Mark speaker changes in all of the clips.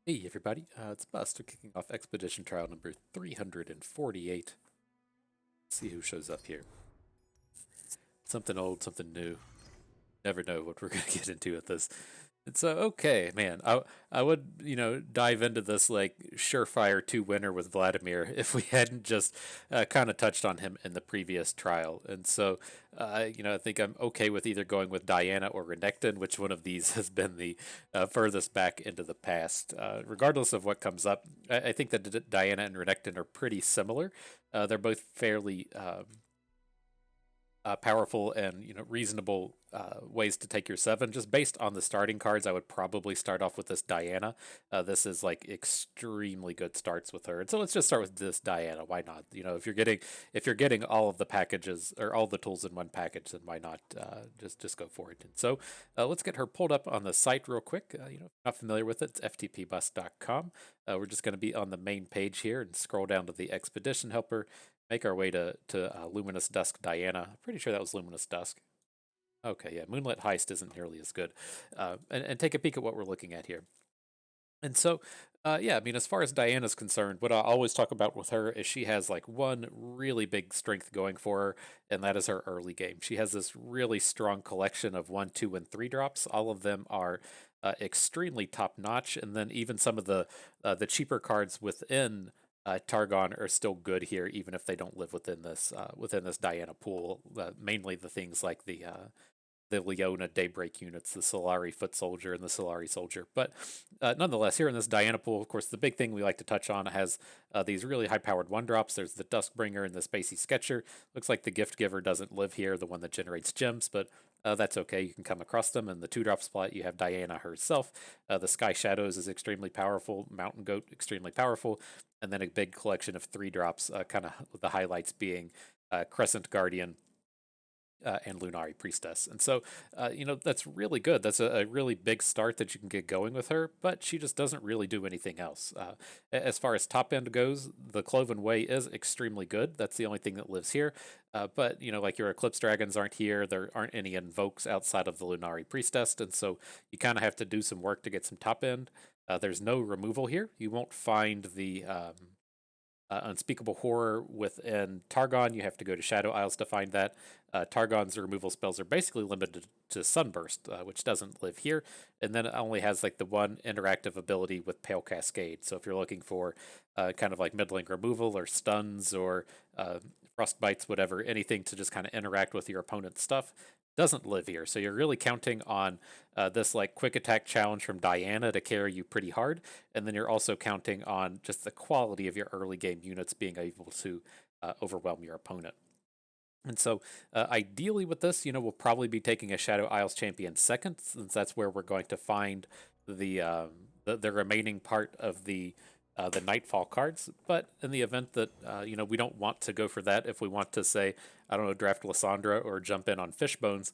Speaker 1: Hey everybody, it's Buster kicking off expedition trial number 348. Let's see who shows up here. Something old, something new. Never know what we're gonna get into with this. It's okay, man. I would dive into this like surefire two winner with Vladimir if we hadn't just kind of touched on him in the previous trial. And so I think I'm okay with either going with Diana or Renekton, which one of these has been the furthest back into the past. Regardless of what comes up, I think that Diana and Renekton are pretty similar. They're both fairly powerful and reasonable ways to take your seven. Just based on the starting cards, I would probably start off with this Diana. This is like extremely good starts with her, and so let's just start with this Diana. Why not? If you're getting all of the packages or all the tools in one package, then why not just go for it? And so let's get her pulled up on the site real quick. If you're not familiar with it, it's ftpbus.com. We're just going to be on the main page here and scroll down to the expedition helper, make our way to Luminous Dusk Diana. I'm pretty sure that was Luminous Dusk. Okay, yeah, Moonlit Heist isn't nearly as good. And take a peek at what we're looking at here. And so, yeah, I mean, as far as Diana's concerned, what I always talk about with her is she has like one really big strength going for her, and that is her early game. She has this really strong collection of 1, 2, and 3 drops. All of them are extremely top notch, and then even some of the cheaper cards within Targon are still good here, even if they don't live within this Diana pool. Mainly the things like the Leona Daybreak units, the Solari Foot Soldier and the Solari Soldier. But nonetheless, here in this Diana pool, of course, the big thing we like to touch on has these really high-powered one-drops. There's the Duskbringer and the Spacey Sketcher. Looks like the Gift Giver doesn't live here, the one that generates gems, but that's okay. You can come across them. In the 2-drop spot, you have Diana herself. The Sky Shadows is extremely powerful. Mountain Goat, extremely powerful. And then a big collection of 3 drops, kind of the highlights being Crescent Guardian, and Lunari Priestess. And so, that's really good. That's a really big start that you can get going with her, but she just doesn't really do anything else. As far as top end goes, the Cloven Way is extremely good. That's the only thing that lives here. But, like your Eclipse Dragons aren't here. There aren't any invokes outside of the Lunari Priestess. And so you kind of have to do some work to get some top end. There's no removal here. You won't find the Unspeakable Horror within Targon. You have to go to Shadow Isles to find that. Targon's removal spells are basically limited to Sunburst, which doesn't live here, and then it only has like the one interactive ability with Pale Cascade. So if you're looking for kind of like middling removal or stuns or frostbites, whatever, anything to just kind of interact with your opponent's stuff, doesn't live here. So you're really counting on this like quick attack challenge from Diana to carry you pretty hard, and then you're also counting on just the quality of your early game units being able to overwhelm your opponent. And so, ideally, with this, we'll probably be taking a Shadow Isles champion second, since that's where we're going to find the remaining part of the Nightfall cards. But in the event that we don't want to go for that, if we want to say, I don't know, draft Lysandra or jump in on Fishbones,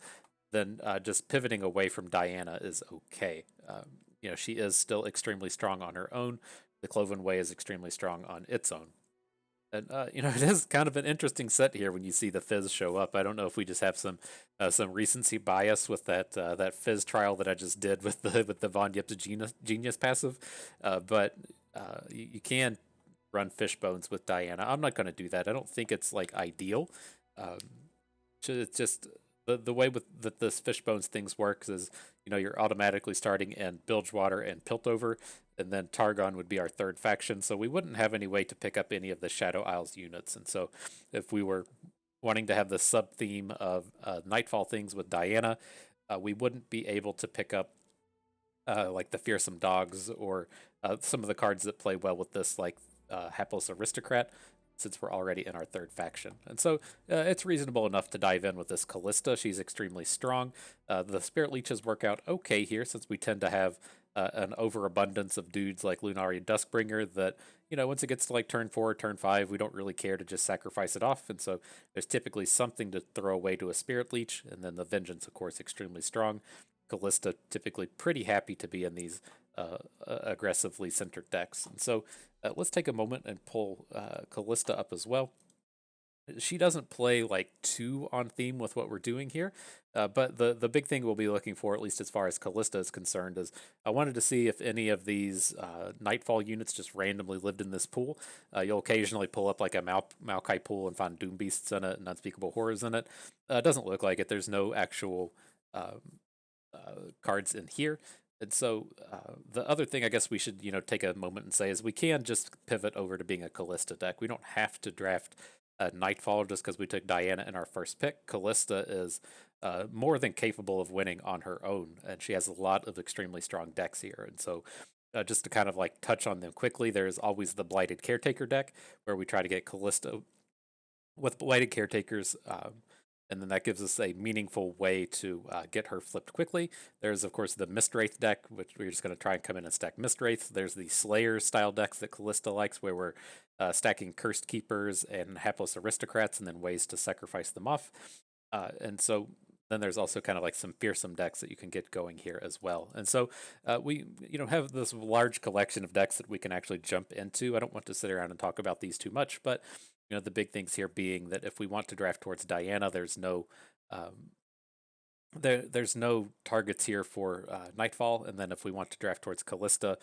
Speaker 1: then just pivoting away from Diana is okay. She is still extremely strong on her own. The Cloven Way is extremely strong on its own. And it is kind of an interesting set here when you see the Fizz show up. I don't know if we just have some recency bias with that Fizz trial that I just did with the Von Yip's Genius passive, but you can run Fishbones with Diana. I'm not going to do that. I don't think it's like ideal. Um, it's just the way that this Fishbones things works is you're automatically starting in Bilgewater and Piltover, and then Targon would be our third faction. So we wouldn't have any way to pick up any of the Shadow Isles units. And so if we were wanting to have the sub theme of Nightfall things with Diana, we wouldn't be able to pick up like the Fearsome Dogs or some of the cards that play well with this, like Hapless Aristocrat, since we're already in our third faction. And so it's reasonable enough to dive in with this Kalista. She's extremely strong. The Spirit Leeches work out okay here, since we tend to have an overabundance of dudes like Lunari and Duskbringer that, once it gets to like turn 4, turn 5, we don't really care to just sacrifice it off. And so there's typically something to throw away to a Spirit Leech. And then the Vengeance, of course, extremely strong. Kalista typically pretty happy to be in these aggressively centered decks. And so let's take a moment and pull Kalista up as well. She doesn't play like too on theme with what we're doing here, but the big thing we'll be looking for, at least as far as Kalista is concerned, is I wanted to see if any of these Nightfall units just randomly lived in this pool. You'll occasionally pull up like a Maokai pool and find Doom Beasts in it and Unspeakable Horrors in it. It doesn't look like it. There's no actual cards in here. And so the other thing I guess we should take a moment and say is we can just pivot over to being a Kalista deck. We don't have to draft Nightfall just because we took Diana in our first pick. Kalista is more than capable of winning on her own, and she has a lot of extremely strong decks here. And so just to kind of like touch on them quickly, there's always the Blighted Caretaker deck where we try to get Kalista with Blighted Caretakers. And then that gives us a meaningful way to get her flipped quickly. There's, of course, the Mistwraith deck, which we're just going to try and come in and stack Mistwraith. There's the Slayer style decks that Kalista likes, where we're stacking Cursed Keepers and Hapless Aristocrats, and then ways to sacrifice them off. And so then there's also kind of like some fearsome decks that you can get going here as well. And so we have this large collection of decks that we can actually jump into. I don't want to sit around and talk about these too much, but the big things here being that if we want to draft towards Diana, there's no there's no targets here for Nightfall, and then if we want to draft towards Kalista,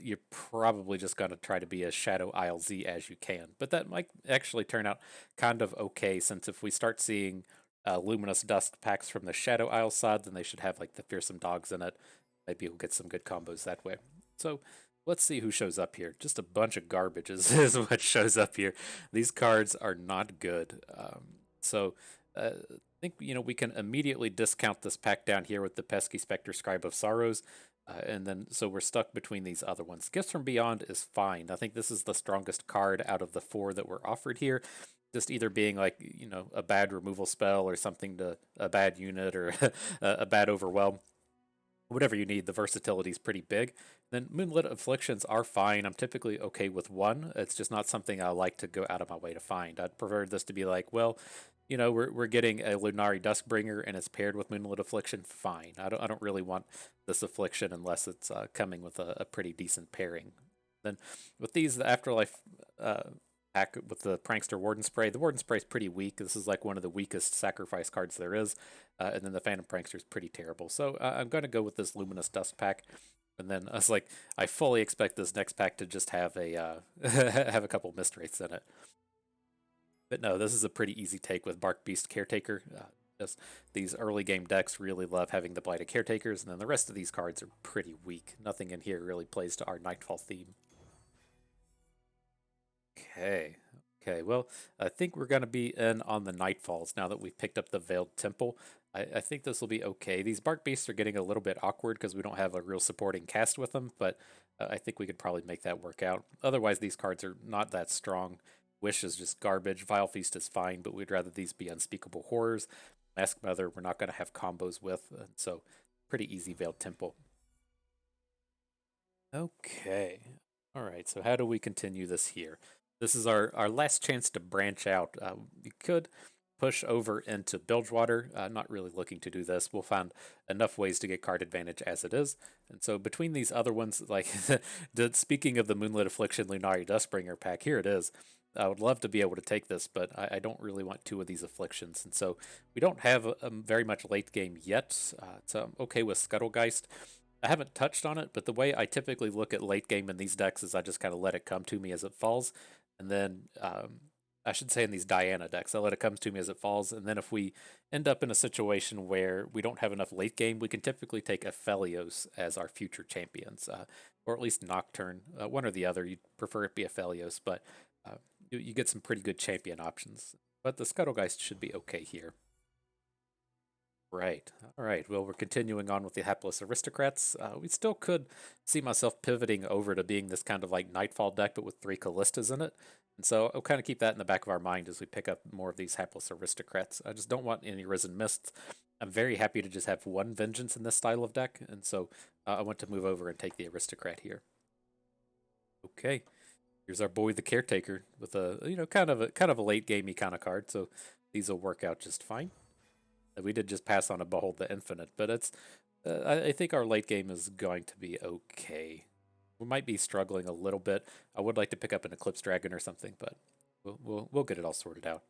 Speaker 1: you're probably just going to try to be as Shadow Isle Z as you can. But that might actually turn out kind of okay, since if we start seeing Luminous Dusk packs from the Shadow Isle side, then they should have like the Fearsome Dogs in it. Maybe we'll get some good combos that way. So let's see who shows up here. Just a bunch of garbage is what shows up here. These cards are not good. So I think we can immediately discount this pack down here with the Pesky Spectre Scribe of Sorrows. And then so we're stuck between these other ones. Gifts from Beyond is fine. I think this is the strongest card out of the 4 that were offered here. Just either being like a bad removal spell or something to a bad unit or a bad overwhelm. Whatever you need, the versatility is pretty big. Then Moonlit Afflictions are fine. I'm typically okay with 1. It's just not something I like to go out of my way to find. I'd prefer this to be like, well, we're getting a Lunari Duskbringer and it's paired with Moonlit Affliction. Fine. I don't really want this affliction unless it's coming with a pretty decent pairing. Then with these, the Afterlife pack with the Prankster Warden Spray. The Warden Spray is pretty weak. This is like one of the weakest sacrifice cards there is. And then the Phantom Prankster is pretty terrible. So I'm going to go with this Luminous Dust pack. And then I was like, I fully expect this next pack to just have a have a couple Mistwraiths in it. But no, this is a pretty easy take with Bark Beast Caretaker. Just these early game decks really love having the Blighted Caretakers, and then the rest of these cards are pretty weak. Nothing in here really plays to our Nightfall theme. Okay. Okay, well, I think we're going to be in on the Nightfalls now that we've picked up the Veiled Temple. I think this will be okay. These Bark Beasts are getting a little bit awkward because we don't have a real supporting cast with them, but I think we could probably make that work out. Otherwise, these cards are not that strong. Wish is just garbage. Vile Feast is fine, but we'd rather these be Unspeakable Horrors. Mask Mother, we're not going to have combos with, and so pretty easy Veiled Temple. Okay. All right, so how do we continue this here? This is our last chance to branch out. We could push over into Bilgewater. Not really looking to do this. We'll find enough ways to get card advantage as it is. And so between these other ones, like speaking of the Moonlit Affliction Lunari Duskbringer pack, here it is. I would love to be able to take this, but I don't really want 2 of these afflictions. And so we don't have very much late game yet. So I'm okay with Scuttlegeist. I haven't touched on it, but the way I typically look at late game in these decks is I just kind of let it come to me as it falls. And then I should say in these Diana decks, I let it come to me as it falls. And then if we end up in a situation where we don't have enough late game, we can typically take Aphelios as our future champions, or at least Nocturne, one or the other. You'd prefer it be Aphelios, but you get some pretty good champion options. But the Scuttlegeist should be okay here. Right. All right. Well, we're continuing on with the Hapless Aristocrats. We still could see myself pivoting over to being this kind of like Nightfall deck, but with 3 Kalistas in it. And so I'll kind of keep that in the back of our mind as we pick up more of these Hapless Aristocrats. I just don't want any Risen Mists. I'm very happy to just have 1 Vengeance in this style of deck, and so I want to move over and take the Aristocrat here. Okay. Here's our boy, the Caretaker, with a kind of a late gamey kind of card. So these will work out just fine. We did just pass on a Behold the Infinite, but it's I think our late game is going to be okay. We might be struggling a little bit. I would like to pick up an Eclipse Dragon or something, but We'll get it all sorted out.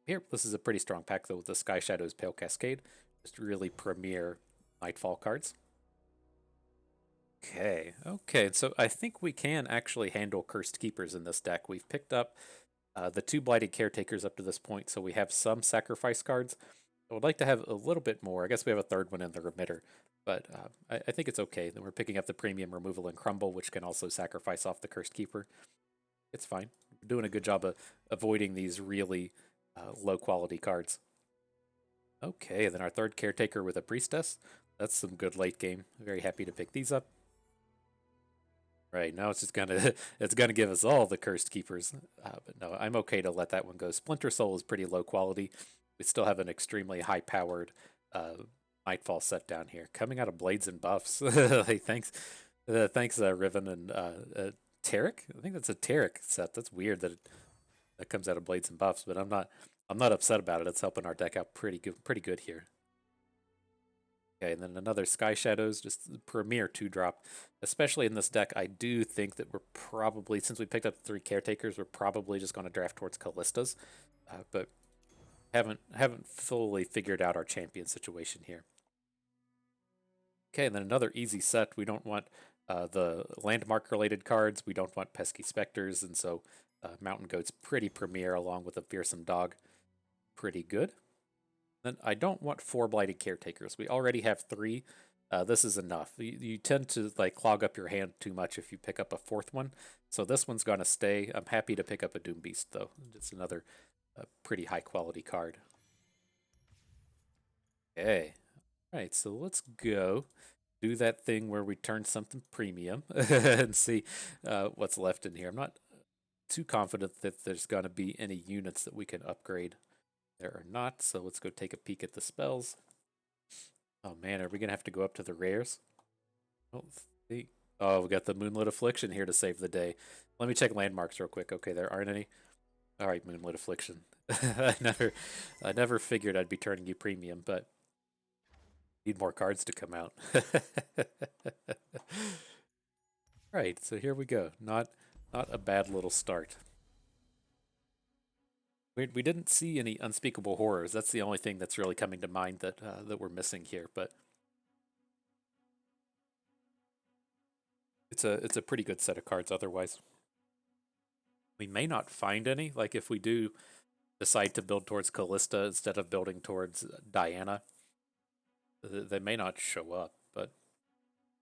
Speaker 1: Here, this is a pretty strong pack though with the Sky Shadows Pale Cascade. Just really premier Nightfall cards. Okay, so I think we can actually handle Cursed Keepers in this deck. We've picked up the 2 Blighted Caretakers up to this point, so we have some sacrifice cards. I would like to have a little bit more. I guess we have a 3rd one in the Remitter, but I think it's okay. Then we're picking up the Premium Removal and Crumble, which can also sacrifice off the Cursed Keeper. It's fine. We're doing a good job of avoiding these really low quality cards. Okay, then our 3rd Caretaker with a Priestess. That's some good late game. Very happy to pick these up. Right, now it's just gonna it's gonna give us all the Cursed Keepers. But no, I'm okay to let that one go. Splinter Soul is pretty low quality. We still have an extremely high powered Nightfall set down here. Coming out of Blades and Buffs. Like, thanks, Riven and Tarek? I think that's a Tarek set. That's weird that that comes out of Blades and Buffs, but I'm not upset about it. It's helping our deck out pretty good here. Okay, and then another Sky Shadows, just premier 2-drop. Especially in this deck, I do think that we're probably, since we picked up 3 Caretakers, we're probably just going to draft towards Kalistas. But haven't fully figured out our champion situation here. Okay, and then another easy set. We don't want the landmark related cards. We don't want pesky specters, and so Mountain Goat's pretty premier along with a fearsome dog. Pretty good. Then I don't want 4 Blighted Caretakers. We already have 3. This is enough. You tend to like clog up your hand too much if you pick up a 4th one. So this one's gonna stay. I'm happy to pick up a Doom Beast though. It's another pretty high quality card. Okay. All right, so let's go do that thing where we turn something premium and see what's left in here. I'm not too confident that there's gonna be any units that we can upgrade. There are not, so let's go take a peek at the spells. Oh man, are we gonna have to go up to the rares? Oh, we got the Moonlit Affliction here to save the day. Let me check landmarks real quick. Okay, there aren't any. All right, Moonlit Affliction. I never figured I'd be turning you premium, but need more cards to come out. Right, so here we go. Not a bad little start. We didn't see any unspeakable horrors. That's the only thing that's really coming to mind that that we're missing here. But it's a pretty good set of cards. Otherwise, we may not find any. Like if we do decide to build towards Kalista instead of building towards Diana, they may not show up. But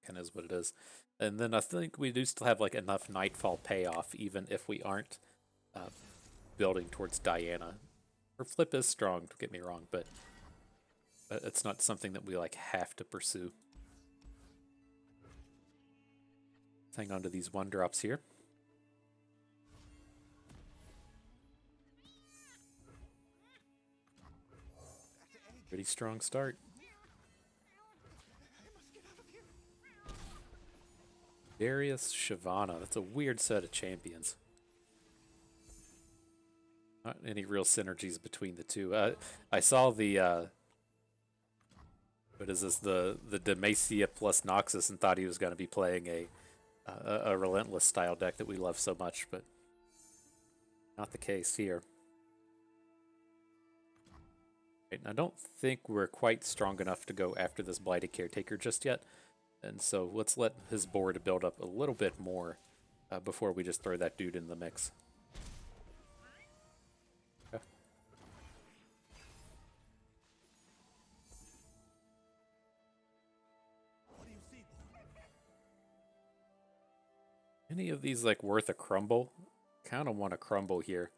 Speaker 1: kind of is what it is. And then I think we do still have like enough Nightfall payoff, even if we aren't building towards Diana. Her flip is strong, don't get me wrong, but it's not something that we like have to pursue. Hang on to these 1-drops here. Pretty strong start. Darius Shyvana. That's a weird set of champions. Not any real synergies between the two. I saw the what is this? The Demacia plus Noxus, and thought he was going to be playing a Relentless style deck that we love so much, but not the case here. Right, I don't think we're quite strong enough to go after this Blighted Caretaker just yet, and so let's let his board build up a little bit more before we just throw that dude in the mix. Any of these like worth a crumble? Kind of want a crumble here.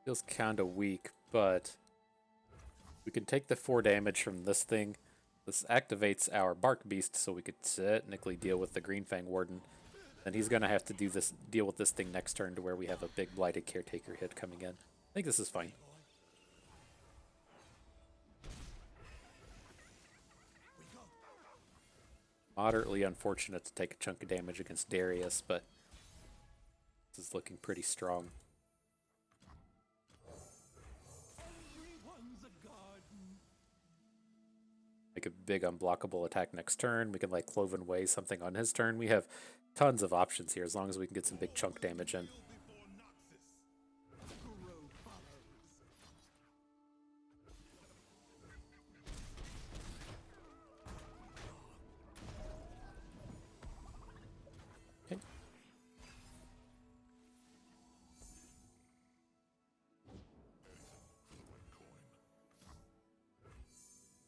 Speaker 1: Feels kind of weak, but we can take the 4 damage from this thing. This activates our Bark Beast, so we could technically deal with the Green Fang Warden. And he's gonna have to deal with this thing next turn to where we have a big Blighted Caretaker hit coming in. I think this is fine. Moderately unfortunate to take a chunk of damage against Darius, but this is looking pretty strong. make a big unblockable attack next turn. We can like Cloven Way something on his turn. We have tons of options here as long as we can get some big chunk damage in. Okay.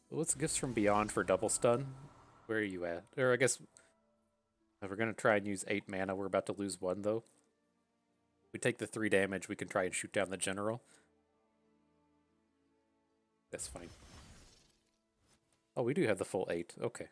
Speaker 1: What's Gifts from Beyond for double stun? Where are you at? Or I guess if we're going to try and use 8 mana, we're about to lose 1 though. If we take the 3 damage, we can try and shoot down the general. That's fine. Oh, we do have the full 8. Okay.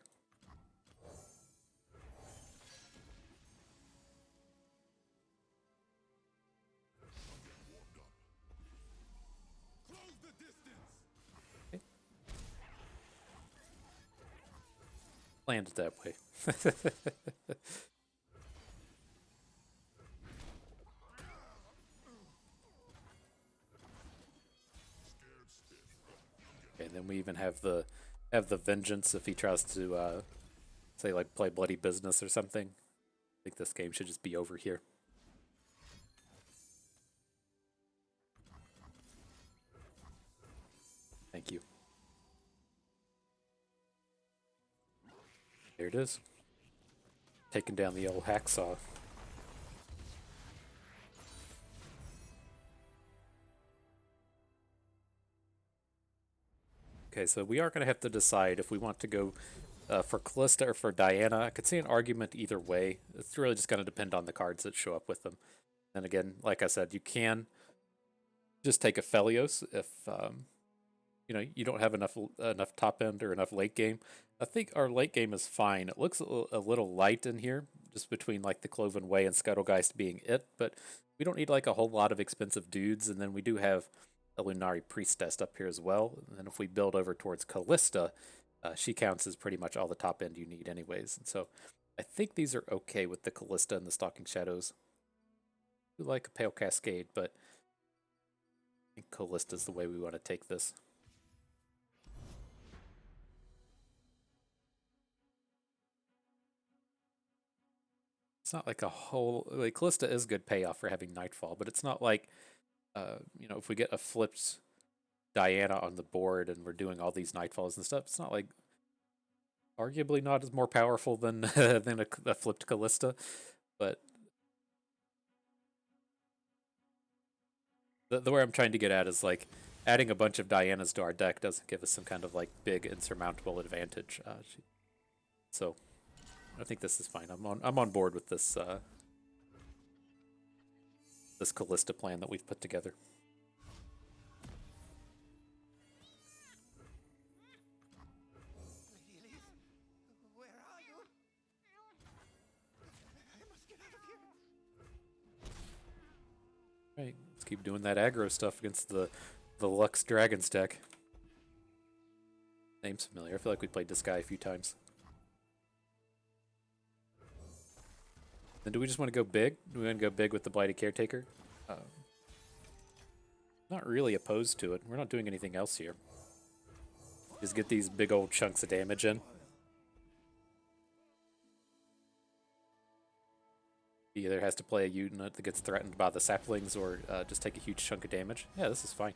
Speaker 1: Planned it that way. And then we even have the vengeance if he tries to say like play bloody business or something. I think this game should just be over here. Thank you. There it is. Taking down the old hacksaw. Okay, so we are going to have to decide if we want to go for Kalista or for Diana. I could see an argument either way. It's really just going to depend on the cards that show up with them. And again, like I said, you can just take a Felios if you know you don't have enough top end or enough late game. I think our late game is fine. It looks a little light in here, just between like the Cloven Way and Scuttlegeist being it, but we don't need like a whole lot of expensive dudes. And then we do have a Lunari Priestess up here as well. And then if we build over towards Kalista, she counts as pretty much all the top end you need anyways. And so I think these are okay with the Kalista and the Stalking Shadows. We like a Pale Cascade, but I think Kalista's the way we want to take this. It's not like a whole, like Kalista is good payoff for having Nightfall, but it's not like, you know, if we get a flipped Diana on the board and we're doing all these Nightfalls and stuff, it's not like, arguably not as more powerful than than a flipped Kalista, but the way I'm trying to get at is like adding a bunch of Dianas to our deck doesn't give us some kind of like big insurmountable advantage. So I think this is fine. I'm on board with this this Kalista plan that we've put together.
Speaker 2: Where are you? I must get out of here.
Speaker 1: Right, let's keep doing that aggro stuff against the Lux Dragon's deck. Name's familiar. I feel like we played this guy a few times. Then do we just want to go big? Do we want to go big with the Blighted Caretaker? Not really opposed to it. We're not doing anything else here. Just get these big old chunks of damage in. He either has to play a unit that gets threatened by the saplings or just take a huge chunk of damage. Yeah, this is fine.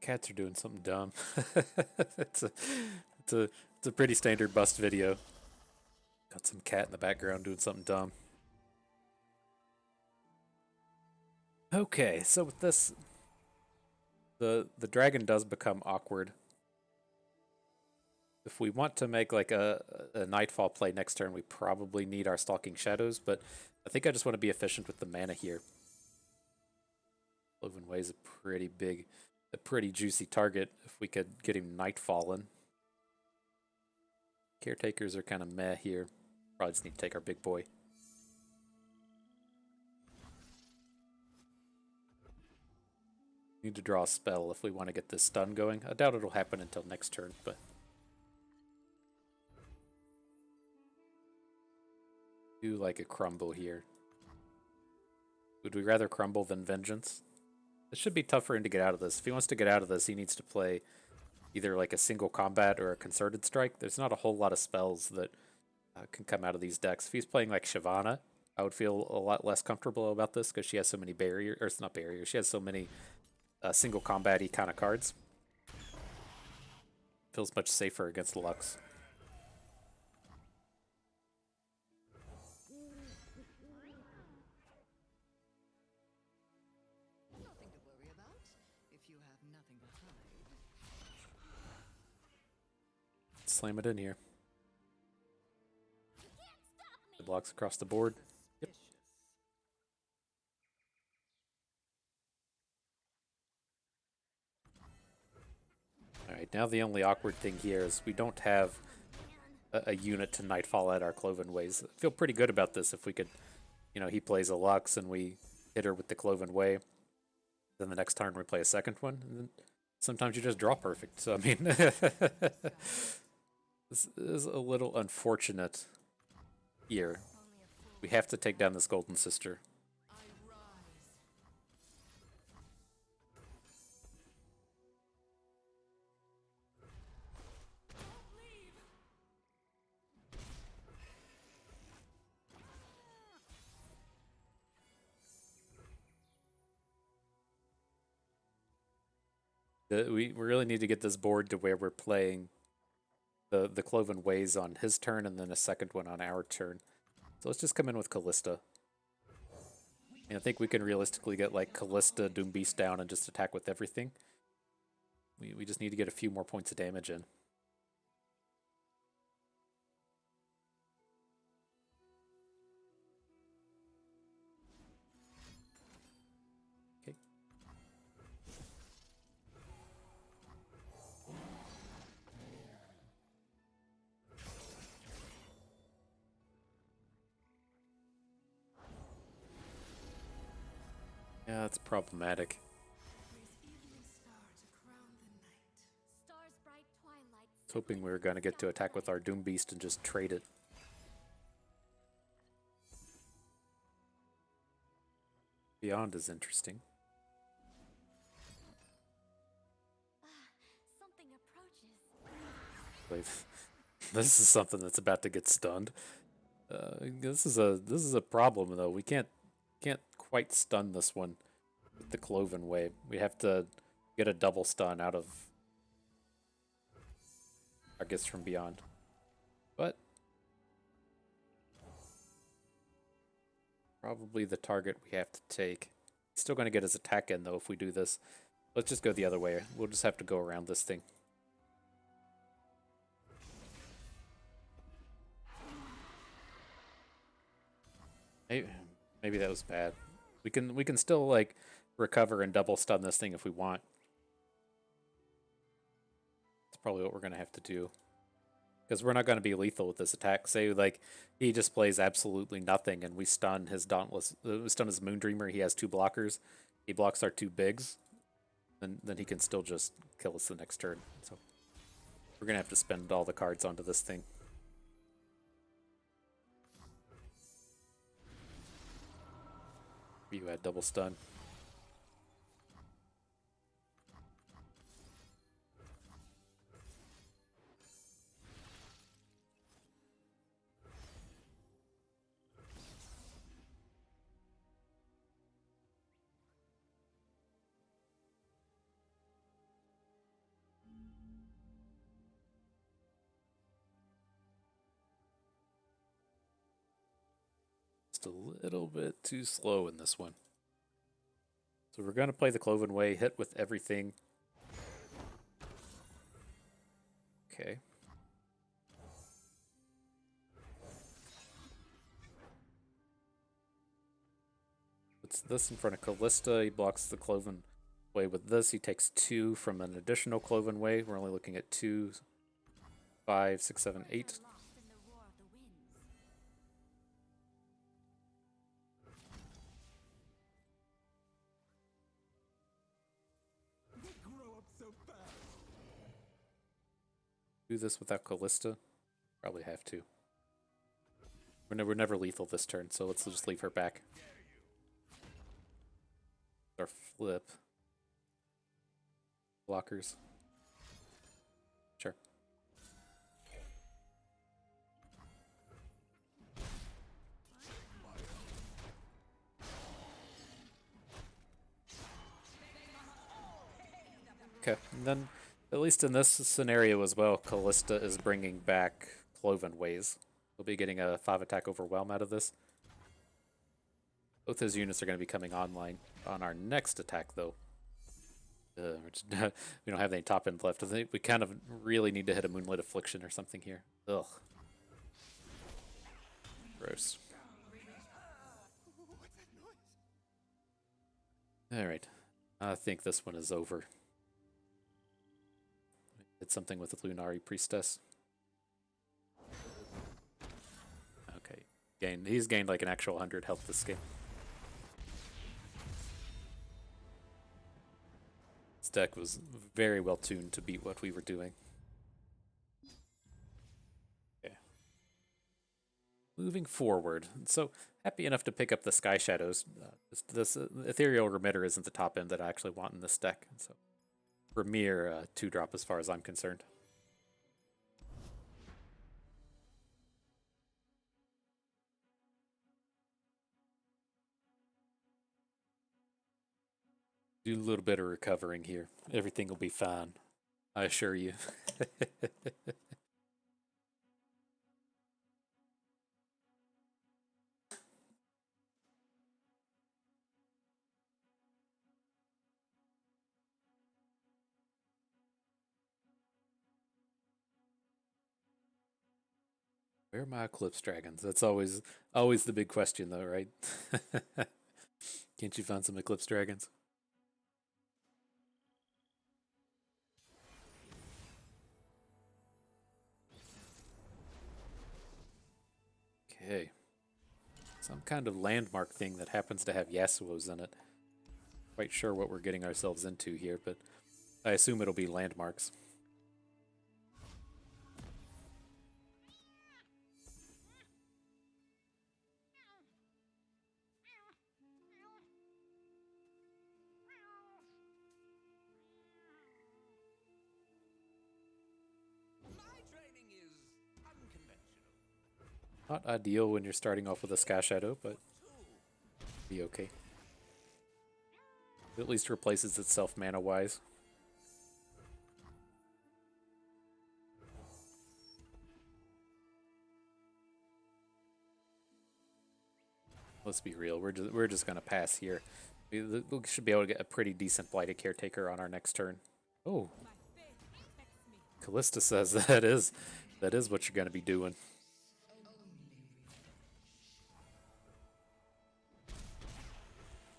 Speaker 1: Cats are doing something dumb. it's a pretty standard bust video. Got some cat in the background doing something dumb. Okay, so with this, the dragon does become awkward. If we want to make like a Nightfall play next turn, we probably need our Stalking Shadows, but I think I just want to be efficient with the mana here. Cloven Way is a pretty juicy target if we could get him Nightfallen. Caretakers are kind of meh here. Probably just need to take our big boy. Need to draw a spell if we want to get this stun going. I doubt it'll happen until next turn, but do like a crumble here. Would we rather crumble than vengeance? It should be tough for him to get out of this. If he wants to get out of this, he needs to play either like a single combat or a concerted strike. There's not a whole lot of spells that can come out of these decks. If he's playing like Shyvana, I would feel a lot less comfortable about this because she has so many barriers, or it's not barriers, she has so many single combat-y kind of cards. Feels much safer against Lux.
Speaker 3: Nothing to worry about if you have nothing to hide.
Speaker 1: Slam it in here. It blocks across the board. Yep. Alright, now the only awkward thing here is we don't have a unit to Nightfall at our Cloven Ways. I feel pretty good about this if we could, you know, he plays a Lux and we hit her with the Cloven Way. Then the next turn we play a second one, and then sometimes you just draw perfect. So, I mean, this is a little unfortunate here. We have to take down this Golden Sister. We really need to get this board to where we're playing the Cloven Ways on his turn and then a second one on our turn. So let's just come in with Kalista. And I think we can realistically get like Kalista, Doom Beast down and just attack with everything. We just need to get a few more points of damage in. Okay. Yeah, that's problematic. I was hoping we were going to get to attack with our Doom Beast and just trade it. Beyond is interesting.
Speaker 4: Something
Speaker 1: Wait, this is something that's about to get stunned. This is a problem though. We can't quite stun this one with the Cloven Way. We have to get a double stun out of our gifts from beyond. But probably the target we have to take. He's still going to get his attack in though if we do this. Let's just go the other way. We'll just have to go around this thing. Maybe that was bad. We can still like recover and double stun this thing if we want. That's probably what we're gonna have to do. Because we're not gonna be lethal with this attack. Say like he just plays absolutely nothing and we stun his Dauntless, stun his Moondreamer. He has 2 blockers. He blocks our 2 bigs. Then he can still just kill us the next turn. So we're gonna have to spend all the cards onto this thing. You had double stun. Just a little bit too slow in this one. So we're going to play the Cloven Way, hit with everything. Okay. Puts this in front of Kalista. He blocks the Cloven Way with this. He takes 2 from an additional Cloven Way. We're only looking at 2, 5, 6, 7, 8. do this without Kalista? Probably have to. We're never lethal this turn, so let's just leave her back. Our flip. Blockers. Sure. Okay, and then, at least in this scenario as well, Kalista is bringing back Cloven Ways. We'll be getting a 5-attack Overwhelm out of this. Both his units are going to be coming online on our next attack, though. We don't have any top end left. I think we kind of really need to hit a Moonlit Affliction or something here. Ugh. Gross. Alright. I think this one is over. Did something with the Lunari Priestess. Okay. He's gained like an actual 100 health this game. This deck was very well tuned to beat what we were doing. Okay. Moving forward. So, happy enough to pick up the Sky Shadows. This Ethereal Remitter isn't the top end that I actually want in this deck. So, Premier 2-drop as far as I'm concerned. Do a little bit of recovering here. Everything will be fine. I assure you. Where are my Eclipse Dragons? That's always the big question, though, right? Can't you find some Eclipse Dragons? Okay. Some kind of landmark thing that happens to have Yasuo's in it. Quite sure what we're getting ourselves into here, but I assume it'll be landmarks. Not ideal when you're starting off with a Sky Shadow, but be okay. It at least replaces itself mana-wise. Let's be real. We're just gonna pass here. We should be able to get a pretty decent Blighted Caretaker on our next turn. Oh, Kalista says that is what you're gonna be doing.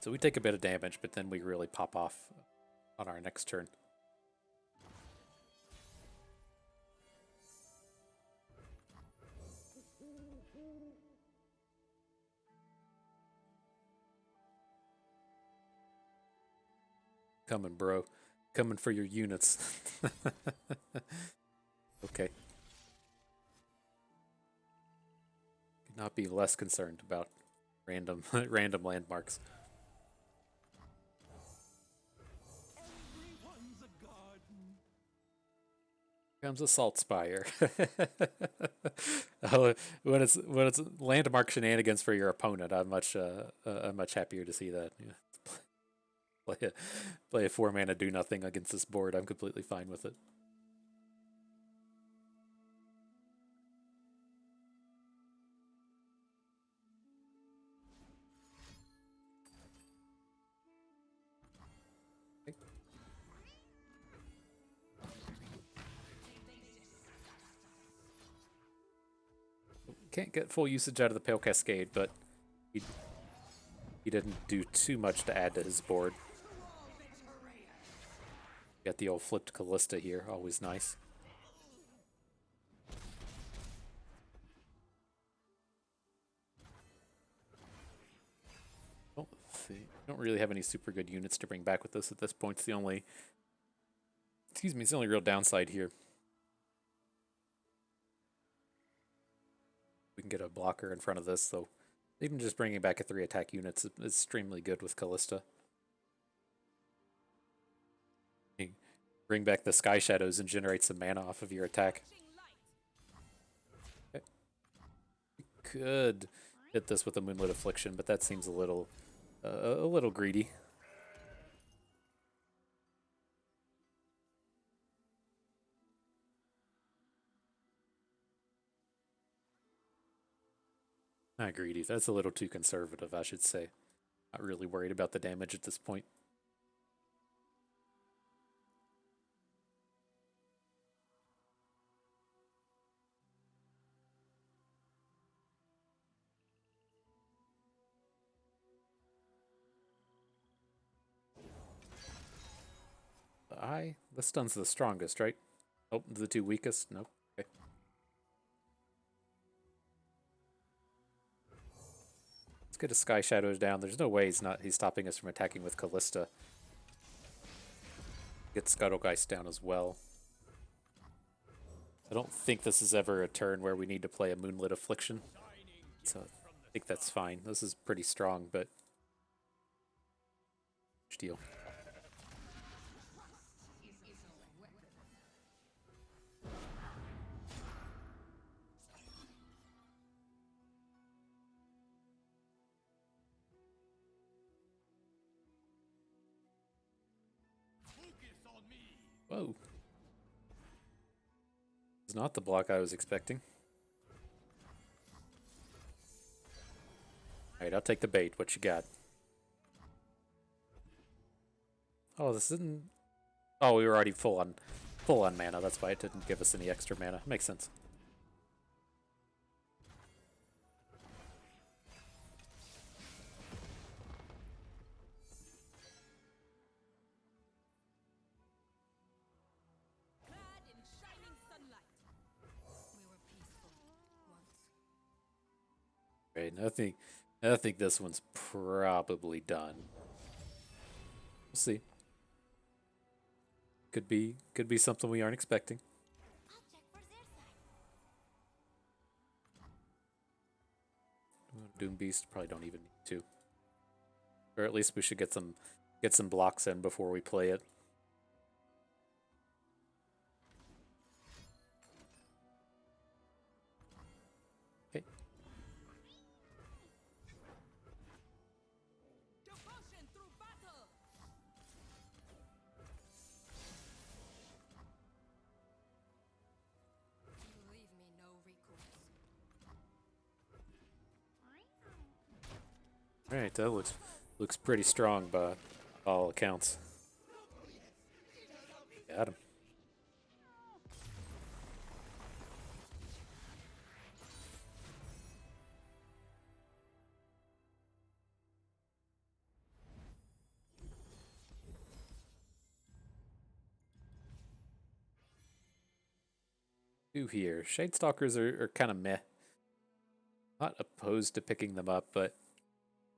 Speaker 1: So we take a bit of damage, but then we really pop off on our next turn. Coming, bro. Coming for your units. Okay. Could not be less concerned about random landmarks. Comes a Salt Spire. Oh, when it's landmark shenanigans for your opponent, I'm much happier to see that. Yeah. Play a 4-mana do nothing against this board. I'm completely fine with it. Can't get full usage out of the Pale Cascade, but he didn't do too much to add to his board. Got the old flipped Kalista here, always nice. Don't really have any super good units to bring back with us at this point. It's the only real downside here. get a blocker in front of this, so even just bringing back a 3 attack units is extremely good with Kalista. You bring back the Sky Shadows and generate some mana off of your attack. Okay. You could hit this with a Moonlit Affliction, but that seems a little greedy. Not greedy, that's a little too conservative, I should say. Not really worried about the damage at this point. The stun's the strongest, right? Oh, the 2 weakest? Nope. Okay. Let's get a Sky Shadows down. There's no way he's stopping us from attacking with Kalista. Get Scuttlegeist down as well. I don't think this is ever a turn where we need to play a Moonlit Affliction. So I think that's fine. This is pretty strong, but deal. Whoa. It's not the block I was expecting. Alright, I'll take the bait. What you got? Oh, this isn't... Oh, we were already full on mana. That's why it didn't give us any extra mana. Makes sense. Right, I think this one's probably done. We'll see. Could be something we aren't expecting. Doom Beast probably don't even need to. Or at least we should get some blocks in before we play it. Okay. Alright, that looks pretty strong by all accounts. Got him. Here. Shadestalkers are kind of meh. Not opposed to picking them up, but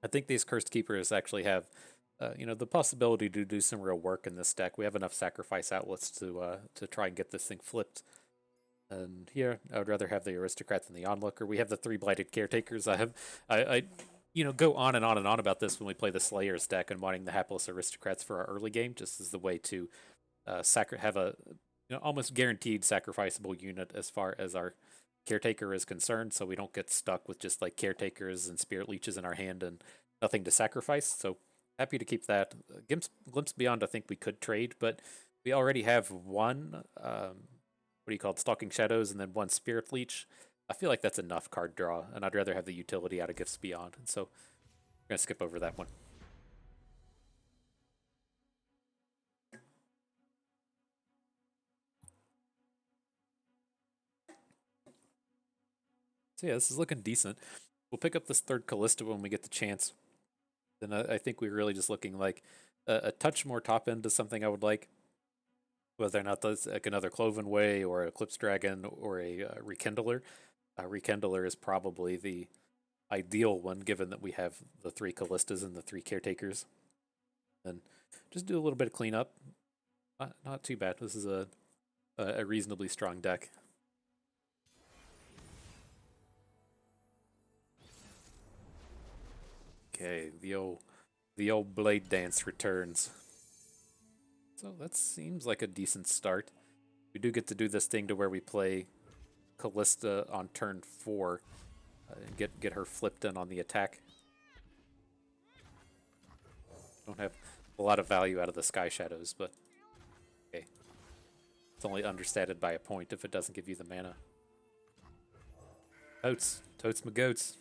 Speaker 1: I think these Cursed Keepers actually have, the possibility to do some real work in this deck. We have enough sacrifice outlets to try and get this thing flipped. And here, I would rather have the Aristocrat than the Onlooker. We have the 3 Blighted Caretakers. I go on and on and on about this when we play the Slayers deck and wanting the Hapless Aristocrats for our early game, just as the way to have a almost guaranteed sacrificable unit as far as our Caretaker is concerned, so we don't get stuck with just like Caretakers and Spirit Leeches in our hand and nothing to sacrifice. So happy to keep that. Glimpse Beyond I think we could trade, but we already have one, Stalking Shadows and then one Spirit Leech. I feel like that's enough card draw, and I'd rather have the utility out of Gifts Beyond, and so we're going to skip over that one. So yeah, this is looking decent. We'll pick up this 3rd Kalista when we get the chance. Then I think we're really just looking like a touch more top end to something I would like. Whether or not that's like another Cloven Way or Eclipse Dragon or a Rekindler. Rekindler is probably the ideal one, given that we have the 3 Kalistas and the 3 Caretakers. And just do a little bit of cleanup. Not too bad. This is a reasonably strong deck. Okay, the old blade dance returns. So that seems like a decent start. We do get to do this thing to where we play Kalista on turn 4 and get her flipped in on the attack. Don't have a lot of value out of the Sky Shadows, but okay. It's only understated by a point if it doesn't give you the mana. Totes my goats.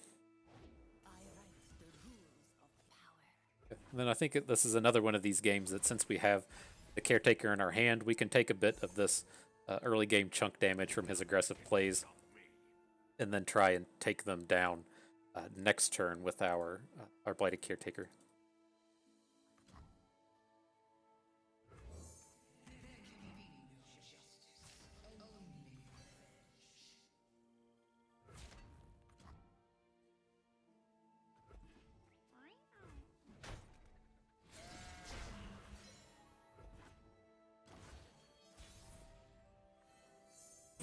Speaker 1: And then I think this is another one of these games that since we have the Caretaker in our hand, we can take a bit of this early game chunk damage from his aggressive plays and then try and take them down next turn with our Blighted Caretaker.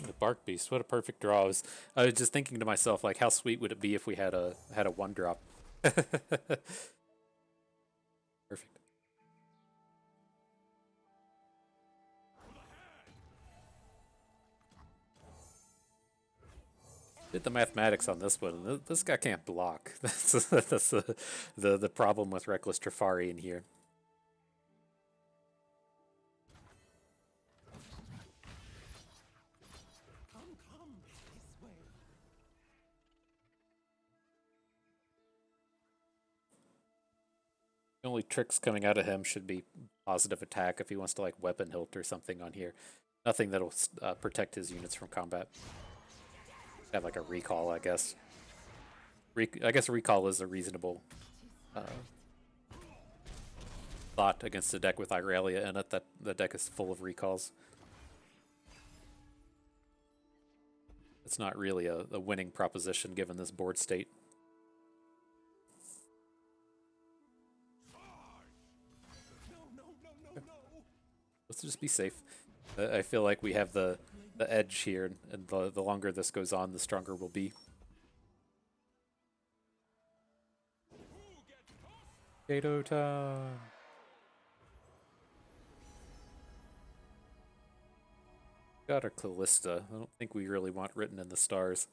Speaker 1: The Bark Beast, what a perfect draw. I was just thinking to myself, like, how sweet would it be if we had a 1-drop? Perfect. Did the mathematics on this one. This guy can't block. That's the problem with Reckless Trifari in here. The only tricks coming out of him should be positive attack if he wants to like weapon hilt or something on here. Nothing that'll protect his units from combat. Have like a recall, I guess. I guess recall is a reasonable thought against a deck with Irelia in it. That the deck is full of recalls. It's not really a winning proposition given this board state. Let's just be safe. I feel like we have the edge here, and the longer this goes on, the stronger we'll be. Kato time! Got our Kalista. I don't think we really want Written in the Stars.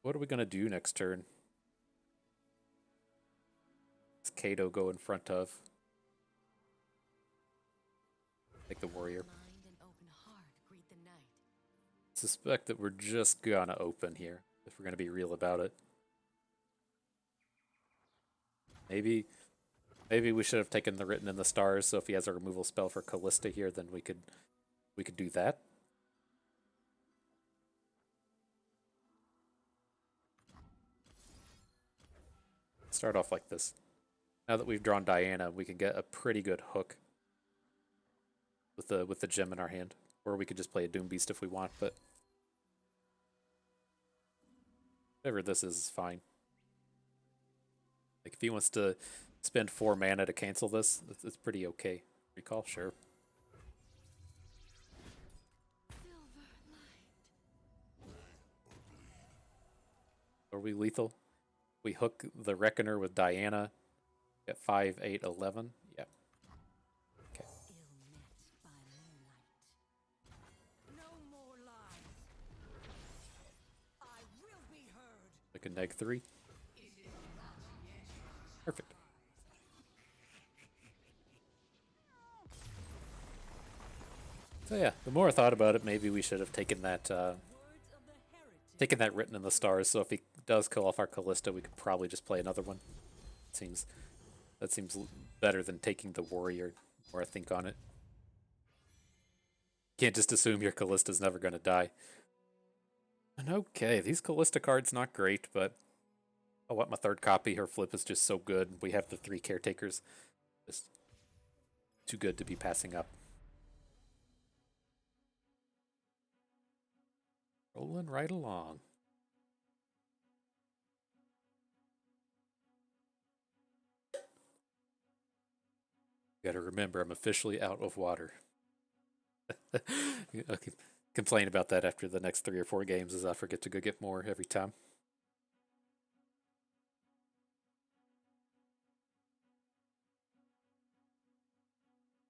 Speaker 1: What are we gonna do next turn? Does Kato go in front of? Like the warrior. Suspect that we're just gonna open here, if we're gonna be real about it. Maybe we should have taken the Written in the Stars, so if he has a removal spell for Kalista here, then we could do that. Start off like this. Now that we've drawn Diana, we can get a pretty good hook with the gem in our hand. Or we could just play a Doom Beast if we want, but whatever this is fine. Like if he wants to spend 4 mana to cancel this, it's pretty okay. Recall, sure. Are we lethal? We hook the Reckoner with Diana at 5, 8, 11. Yeah. Okay. Like a -3. Perfect. So yeah, the more I thought about it, maybe we should have taken that Written in the Stars. So if he does kill off our Kalista, we could probably just play another one. That seems better than taking the warrior. The more I think on it, can't just assume your Kalista's never going to die. And okay, these Kalista cards not great, but I want my 3rd copy. Her flip is just so good. We have the 3 caretakers. Just too good to be passing up. Rolling right along. Gotta remember, I'm officially out of water. I can complain about that after the next 3 or 4 games as I forget to go get more every time.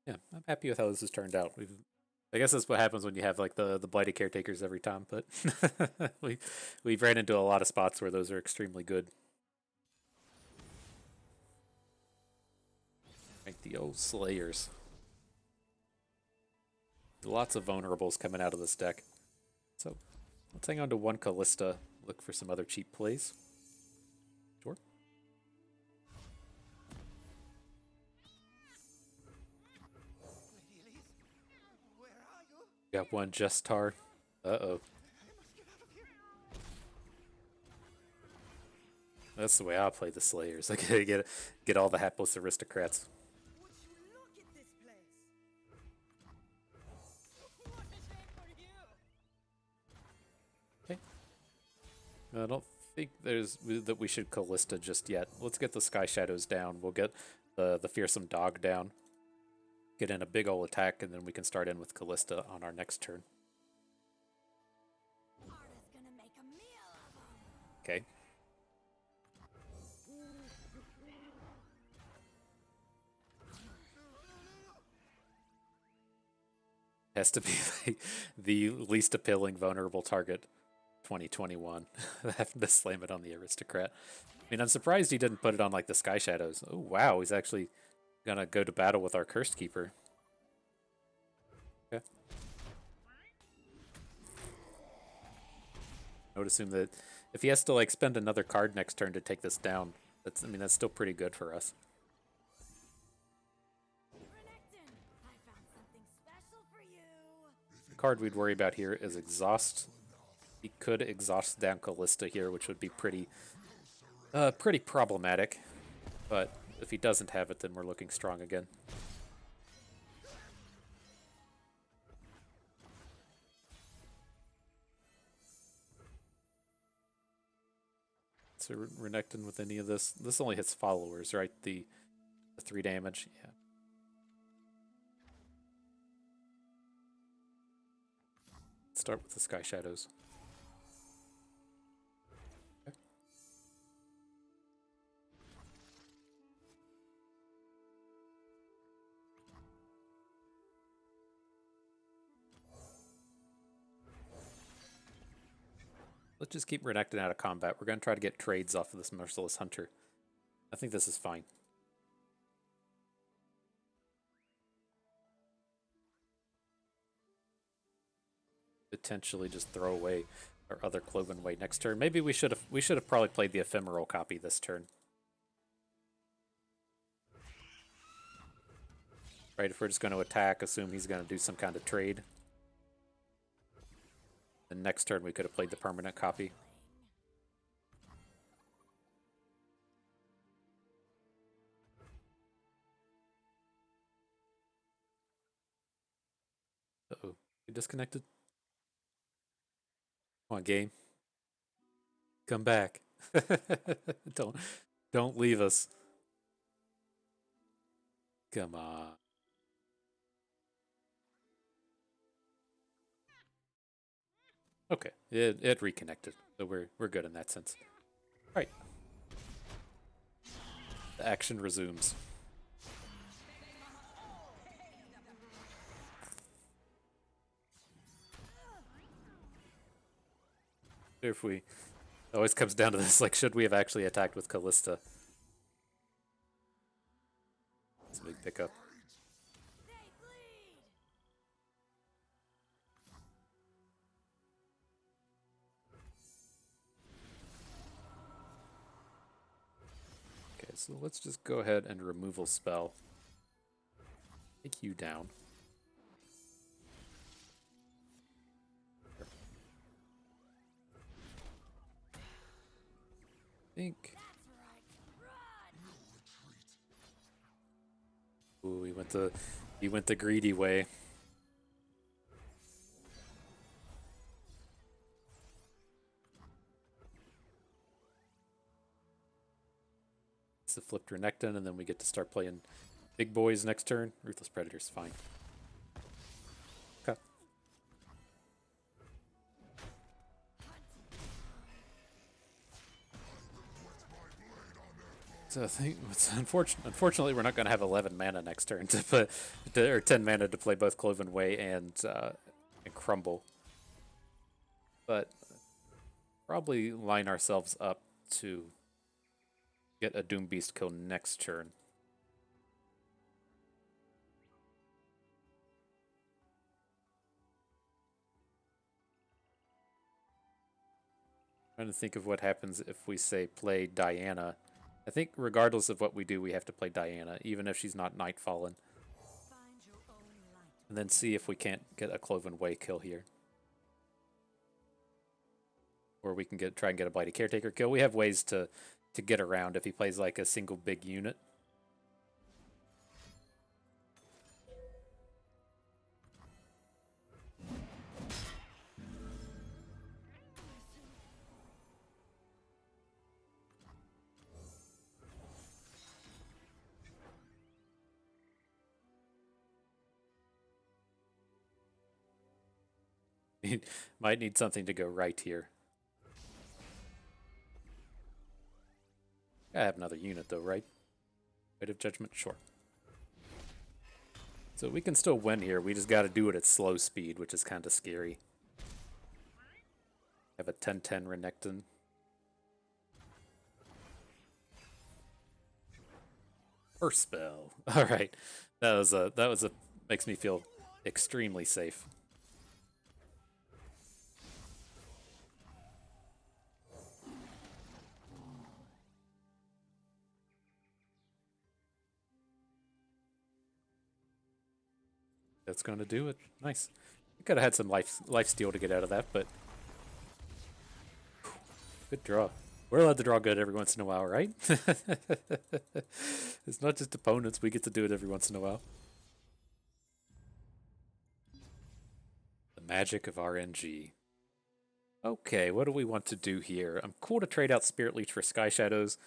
Speaker 1: Yeah, I'm happy with how this has turned out. I guess that's what happens when you have like the blighted caretakers every time, but we've ran into a lot of spots where those are extremely good. Like the old Slayers. Lots of vulnerables coming out of this deck. So let's hang on to one Kalista, look for some other cheap plays. Sure.
Speaker 2: Lady Elise, where are you?
Speaker 1: Got one Jestar. Uh-oh.
Speaker 2: I must get out of here.
Speaker 1: That's the way I play the Slayers. I gotta get all the hapless aristocrats.
Speaker 4: Would you look at this place? What a shame for you!
Speaker 1: Okay. I don't think that we should Kalista just yet. Let's get the Sky Shadows down. We'll get the fearsome dog down. Get in a big ol' attack, and then we can start in with Kalista on our next turn.
Speaker 3: Arda's gonna make a meal of 'em.
Speaker 1: Okay. Has to be like the least appealing vulnerable target 2021. Having to slam it on the aristocrat. I mean, I'm surprised he didn't put it on like the Sky Shadows. Oh wow, he's actually gonna go to battle with our Cursed Keeper. Okay. I would assume that if he has to like spend another card next turn to take this down, that's still pretty good for us.
Speaker 3: Renekton, I found something special for you.
Speaker 1: The card we'd worry about here is Exhaust. He could exhaust down Kalista here, which would be pretty problematic. But if he doesn't have it, then we're looking strong again. So Renekton with any of this. This only hits followers, right? The 3 damage. Yeah. Start with the Sky Shadows. Okay. Let's just keep Renekton out of combat. We're going to try to get trades off of this Merciless Hunter. I think this is fine. Potentially just throw away our other Cloven Way next turn. Maybe we should have probably played the Ephemeral copy this turn. Right, if we're just going to attack, assume he's going to do some kind of trade. The next turn we could have played the permanent copy. Uh-oh. You disconnected? Come on, game. Come back. Don't leave us. Come on. Okay, it reconnected, so we're good in that sense. All right. The action resumes. If we, it always comes down to this, like, should we have actually attacked with Kalista? It's a big pickup.
Speaker 3: They bleed.
Speaker 1: Okay, so let's just go ahead and removal spell. Take you down. I think.
Speaker 3: That's right. Run.
Speaker 1: Ooh, he went the greedy way. It's the flipped Renekton, and then we get to start playing big boys next turn. Ruthless Predator's fine. Okay. So I think it's unfortunately we're not going to have 11 mana next turn to put, or 10 mana to play both Cloven Way and Crumble. But probably line ourselves up to get a Doom Beast kill next turn. Trying to think of what happens if we say play Diana. I think regardless of what we do, we have to play Diana, even if she's not Nightfallen. And then see if we can't get a Cloven Way kill here. Or we can try and get a Blighted Caretaker kill. We have ways to get around if he plays like a single big unit. Might need something to go right here. I have another unit though, right? Weight of Judgment, sure. So we can still win here. We just got to do it at slow speed, which is kind of scary. Have a 10-10 Renekton. First spell. All right, that was a makes me feel extremely safe. That's going to do it. Nice. We could have had some life steal to get out of that, but good draw. We're allowed to draw good every once in a while, right? It's not just opponents. We get to do it every once in a while. The magic of RNG. Okay, what do we want to do here? I'm cool to trade out Spirit Leech for Sky Shadows.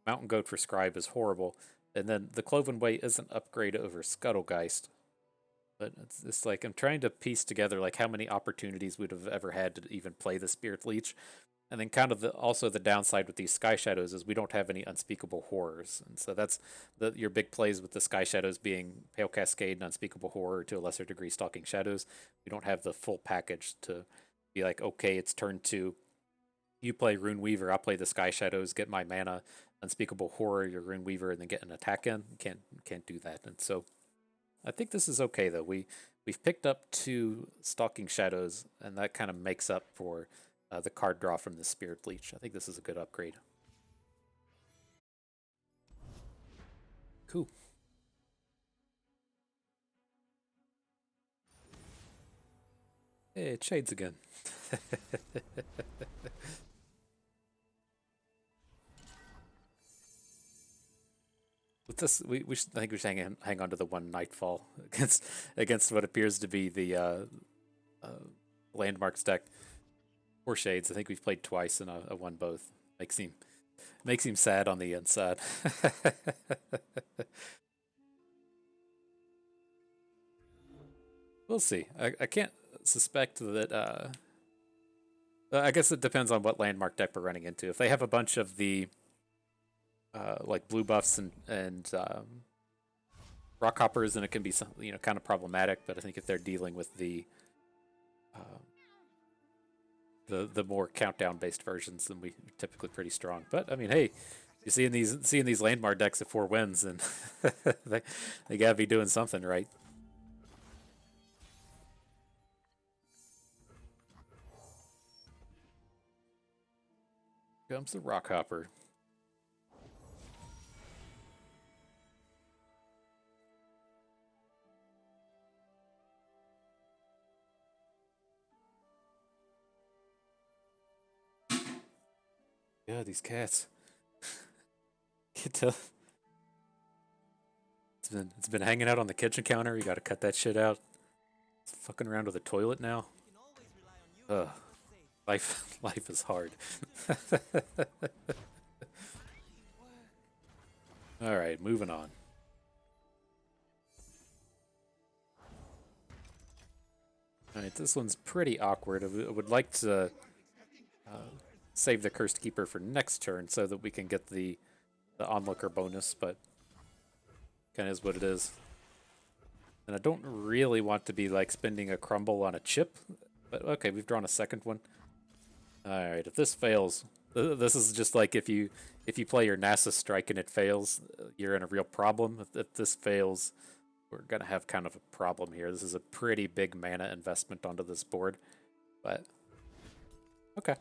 Speaker 1: Mountain Goat for Scribe is horrible. And then the Cloven Way is an upgrade over Scuttlegeist. But it's like I'm trying to piece together like how many opportunities we'd have ever had to even play the Spirit Leech. And then kind of also the downside with these Sky Shadows is we don't have any Unspeakable Horrors. And so that's your big plays with the Sky Shadows being Pale Cascade and Unspeakable Horror, to a lesser degree Stalking Shadows. We don't have the full package to be like, okay, it's turn 2. You play Rune Weaver, I'll play the Sky Shadows, get my mana, Unspeakable Horror, your Rune Weaver, and then get an attack in. Can't do that. And so I think this is okay though. We've picked up 2 Stalking Shadows, and that kind of makes up for the card draw from the Spirit Leech. I think this is a good upgrade. Cool. Hey, it shades again. With this, I think we should hang on to the one Nightfall against what appears to be the Landmarks deck. Or Shades. I think we've played twice and I won both. Makes him sad on the inside. We'll see. I can't suspect that. I guess it depends on what landmark deck we're running into. If they have a bunch of the like blue buffs and rock hoppers, then it can be kind of problematic. But I think if they're dealing with the more countdown based versions, then we typically pretty strong. But I mean, hey, you seeing these landmark decks at 4 wins, and they gotta be doing something right. Comes the rock hopper. Yeah, these cats. Get to. It's been hanging out on the kitchen counter. You got to cut that shit out. It's fucking around with the toilet now. Ugh. Life is hard. All right, moving on. All right, this one's pretty awkward. I would like to save the Cursed Keeper for next turn so that we can get the the onlooker bonus, but kind of is what it is. And I don't really want to be like spending a crumble on a chip, but okay, we've drawn a second one. All right, if this fails, this is just like if you play your NASA strike and it fails, you're in a real problem. If this fails, we're gonna have kind of a problem here. This is a pretty big mana investment onto this board, but okay.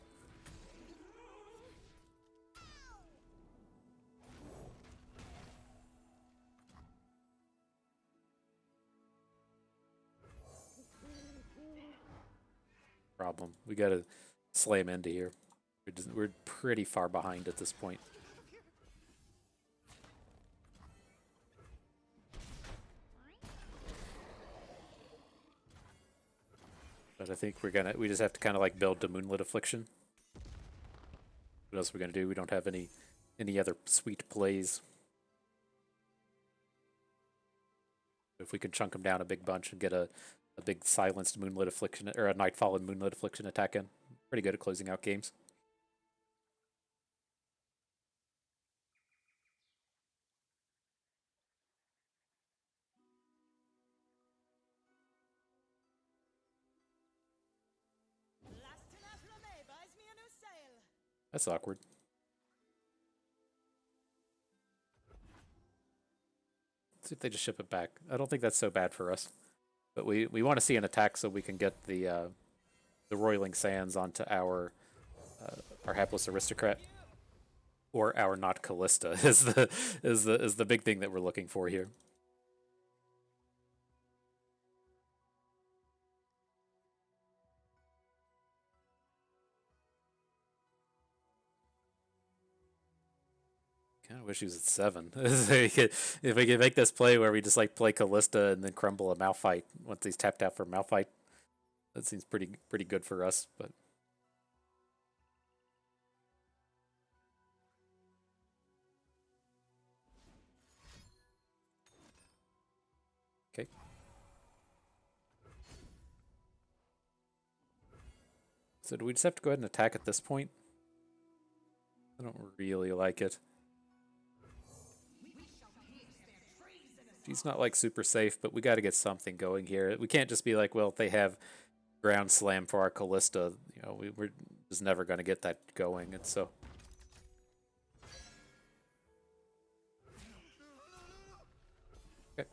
Speaker 1: Problem. We gotta slam into here. We're pretty far behind at this point. But I think we just have to kind of like build to Moonlit Affliction. What else are we gonna do? We don't have any other sweet plays. If we can chunk them down a big bunch and get a big silenced Moonlit Affliction or a Nightfall and Moonlit Affliction attack in, pretty good at closing out games.
Speaker 4: Last Afterlife buys me a new sail.
Speaker 1: That's awkward. Let's see if they just ship it back. I don't think that's so bad for us. But we want to see an attack so we can get the Roiling Sands onto our Hapless Aristocrat. Or our not Kalista is the big thing that we're looking for here. Kind of wish he was at 7. If we could make this play where we just like play Kalista and then crumble a Malphite once he's tapped out for Malphite, that seems pretty good for us. But okay. So do we just have to go ahead and attack at this point? I don't really like it. She's not like super safe, but we got to get something going here. We can't just be like, well, if they have Ground Slam for our Kalista, you know, we're just never going to get that going. And so okay.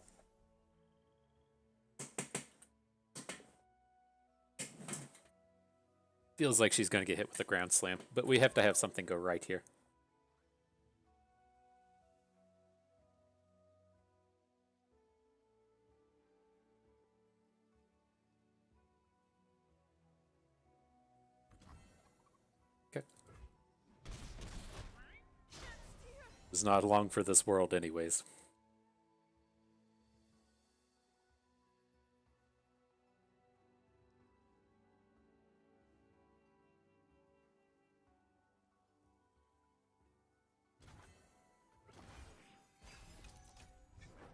Speaker 1: Feels like she's going to get hit with a Ground Slam, but we have to have something go right here. It's not long for this world anyways.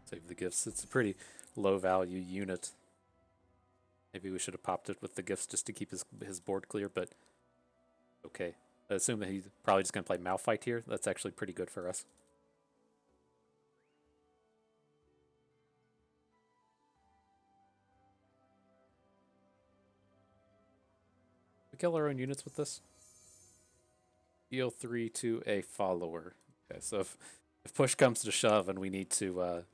Speaker 1: Save the gifts. It's a pretty low value unit. Maybe we should have popped it with the gifts just to keep his board clear, but okay. I assume that he's probably just going to play Malphite here. That's actually pretty good for us. We kill our own units with this. Deal 3 to a follower. Okay, so if push comes to shove and we need to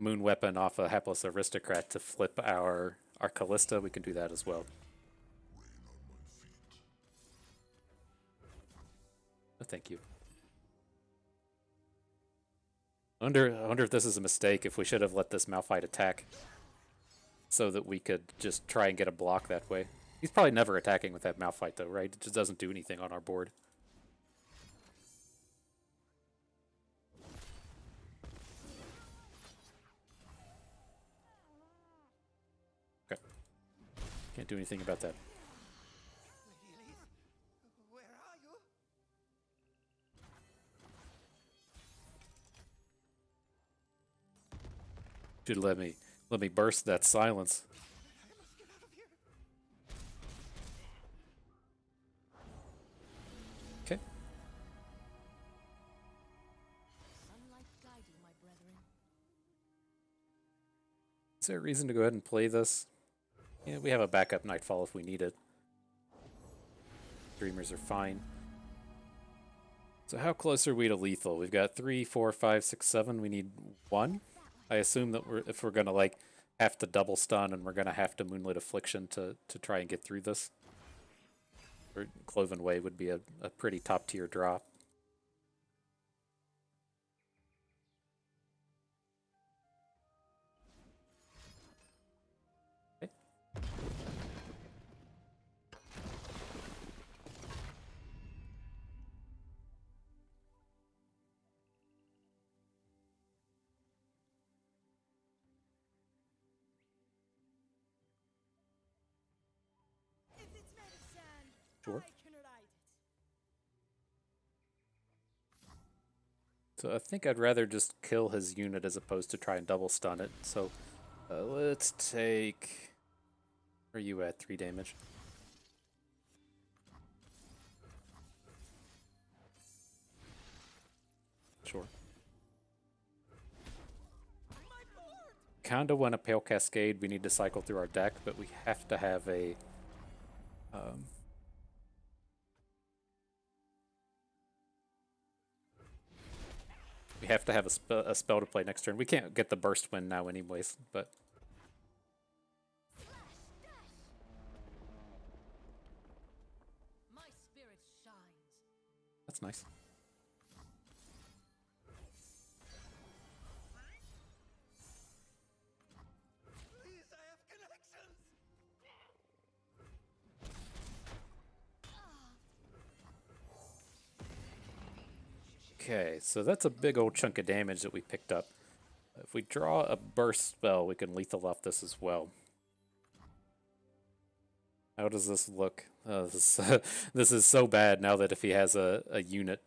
Speaker 1: moon weapon off a Hapless Aristocrat to flip our Kalista, we can do that as well. Oh, thank you. I wonder if this is a mistake, if we should have let this Malphite attack so that we could just try and get a block that way. He's probably never attacking with that Malphite though, right? It just doesn't do anything on our board. Okay. Can't do anything about that.
Speaker 2: Lady Elise, where are you?
Speaker 1: Should let me burst that silence.
Speaker 2: I must get out of here.
Speaker 1: Okay. there a reason to go ahead and play this? Yeah, we have a backup Nightfall if we need it. Dreamers are fine. So how close are we to lethal? We've got 3, 4, 5, 6, 7. We need 1. I assume that if we're gonna like have to double stun and we're gonna have to Moonlit Affliction to try and get through this. Or Cloven Way would be a pretty top tier drop. Okay.
Speaker 4: If it's made of sand,
Speaker 1: Sure.
Speaker 4: I can ride it.
Speaker 1: So I think I'd rather just kill his unit as opposed to try and double stun it. So let's take... Where are you at? 3 damage. Sure. Kinda want a Pale Cascade. We need to cycle through our deck, but we have to have a... we have to have a spell to play next turn. We can't get the burst win now anyways, but...
Speaker 3: My spirit shines.
Speaker 1: That's nice.
Speaker 2: Please, I have connections!
Speaker 1: Okay, so that's a big old chunk of damage that we picked up. If we draw a burst spell, we can lethal off this as well. How does this look? This is so bad now that if he has a unit.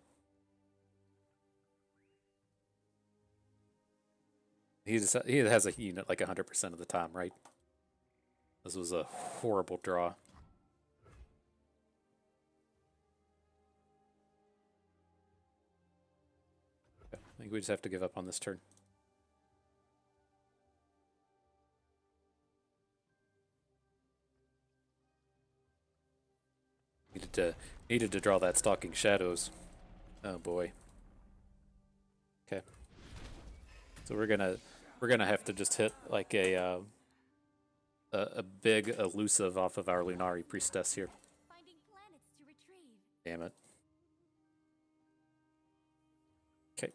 Speaker 1: He has a unit like 100% of the time, right? This was a horrible draw. I think we just have to give up on this turn. Needed to draw that Stalking Shadows. Oh boy. Okay. So we're gonna have to just hit like a big elusive off of our Lunari Priestess here.
Speaker 4: Finding planets to retrieve.
Speaker 1: Damn it. Okay.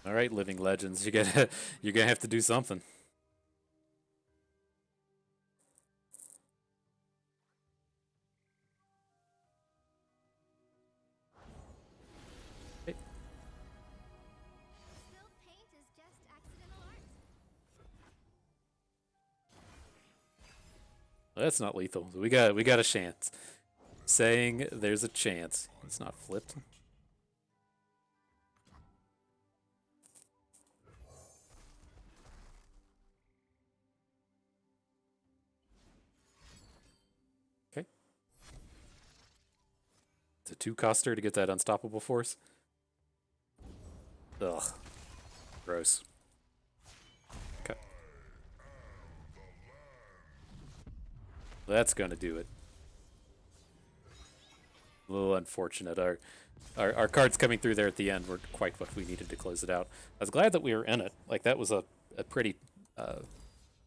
Speaker 1: All right, Living Legends, you're gonna have to do something. Okay.
Speaker 4: Spilled paint is just accidental art.
Speaker 1: Well, that's not lethal. We got a chance. Saying there's a chance. It's not flipped. Okay. It's a 2-coster to get that unstoppable force. Ugh. Gross. Okay. That's gonna do it. A little unfortunate. Our cards coming through there at the end were quite what we needed to close it out. I was glad that we were in it. Like, that was a pretty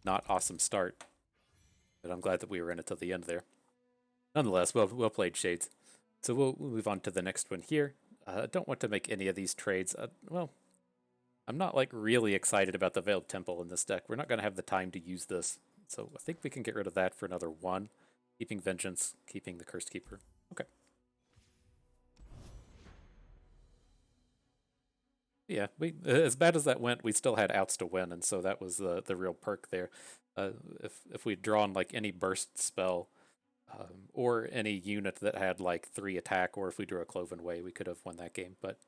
Speaker 1: not awesome start. But I'm glad that we were in it till the end there. Nonetheless, well played, Shades. So we'll move on to the next one here. I don't want to make any of these trades. Well, I'm not like really excited about the Veiled Temple in this deck. We're not going to have the time to use this. So I think we can get rid of that for another 1. Keeping Vengeance, keeping the Cursed Keeper. Okay. Yeah, we as bad as that went, we still had outs to win, and so that was the real perk there. If we'd drawn like any burst spell, or any unit that had like 3 attack, or if we drew a Cloven Way, we could have won that game. But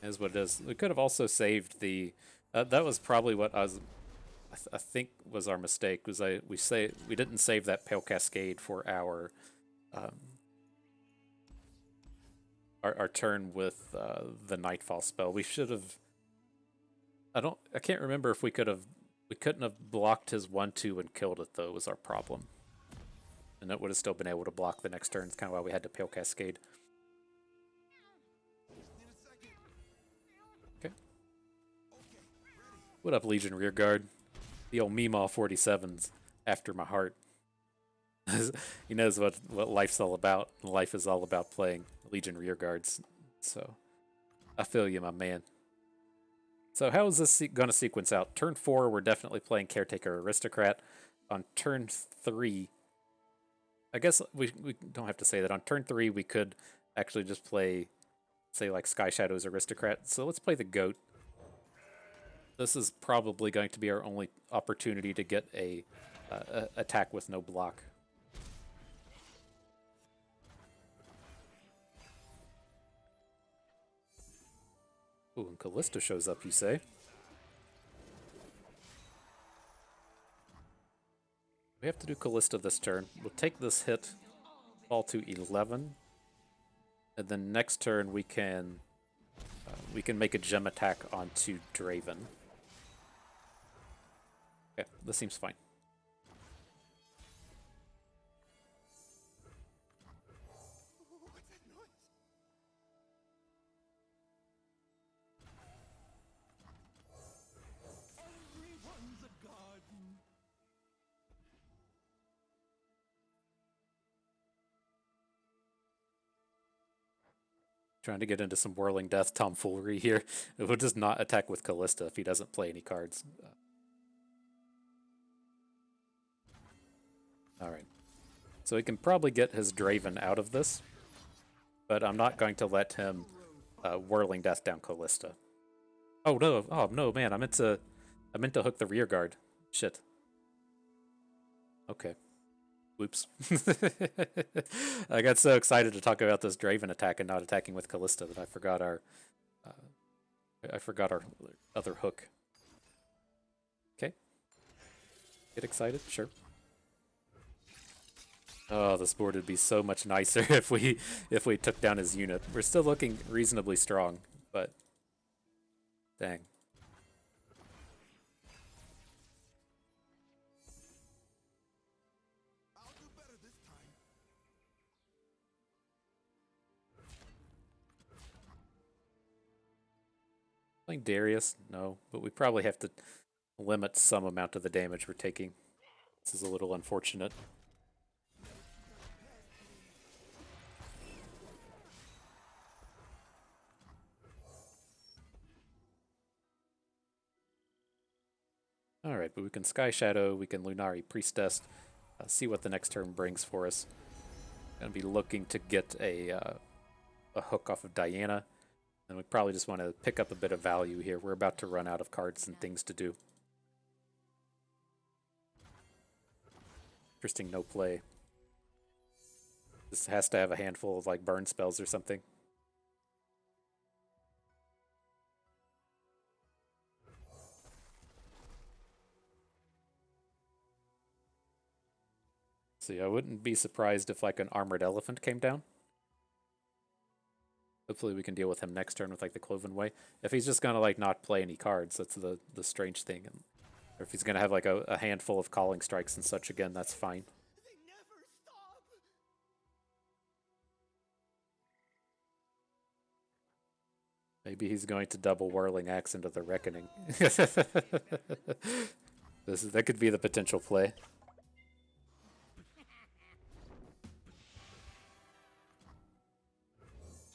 Speaker 1: is what it is. We could have also saved the. That was probably what I think was our mistake. Was we didn't save that Pale Cascade for our our turn with the Nightfall spell. We should have. I can't remember if we could have. We couldn't have blocked his 1/2 and killed it though. Was our problem, and it would have still been able to block the next turn. It's kind of why we had to Pale Cascade. Okay. What up, Legion Rearguard? The old Meemaw 47's after my heart. He knows what life's all about. Life is all about playing Legion Rearguards. So I feel you, my man. So how is this going to sequence out? Turn 4, we're definitely playing Caretaker Aristocrat. On turn 3, I guess we don't have to say that. On turn 3, we could actually just play, say, like Sky Shadow's Aristocrat. So let's play the Goat. This is probably going to be our only opportunity to get a attack with no block. Ooh, and Kalista shows up, you say? We have to do Kalista this turn. We'll take this hit, fall to 11, and then next turn we can make a gem attack onto Draven. Okay, this seems fine.
Speaker 2: What's that noise?
Speaker 5: Everyone's a garden.
Speaker 1: Trying to get into some Whirling Death tomfoolery here. We'll just not attack with Kalista if he doesn't play any cards. Alright. So he can probably get his Draven out of this, but I'm not going to let him Whirling Death down Kalista. Oh no, man, I meant to hook the rear guard. Shit. Okay. Whoops. I got so excited to talk about this Draven attack and not attacking with Kalista that I forgot our other hook. Okay. Get excited? Sure. Oh, this board would be so much nicer if we took down his unit. We're still looking reasonably strong, but dang.
Speaker 2: I'll do better this time.
Speaker 1: Playing Darius? No, but we probably have to limit some amount of the damage we're taking. This is a little unfortunate. Alright, but we can Sky Shadow, we can Lunari Priestess, see what the next turn brings for us. Gonna be looking to get a hook off of Diana, and we probably just want to pick up a bit of value here. We're about to run out of cards and things to do. Interesting no play. This has to have a handful of like burn spells or something. See, I wouldn't be surprised if like an armored elephant came down. Hopefully we can deal with him next turn with like the Cloven Way. If he's just gonna like not play any cards, that's the strange thing. Or if he's gonna have like a handful of calling strikes and such again, that's fine.
Speaker 2: They never stop.
Speaker 1: Maybe he's going to double Whirling Axe into the Reckoning. That could be the potential play.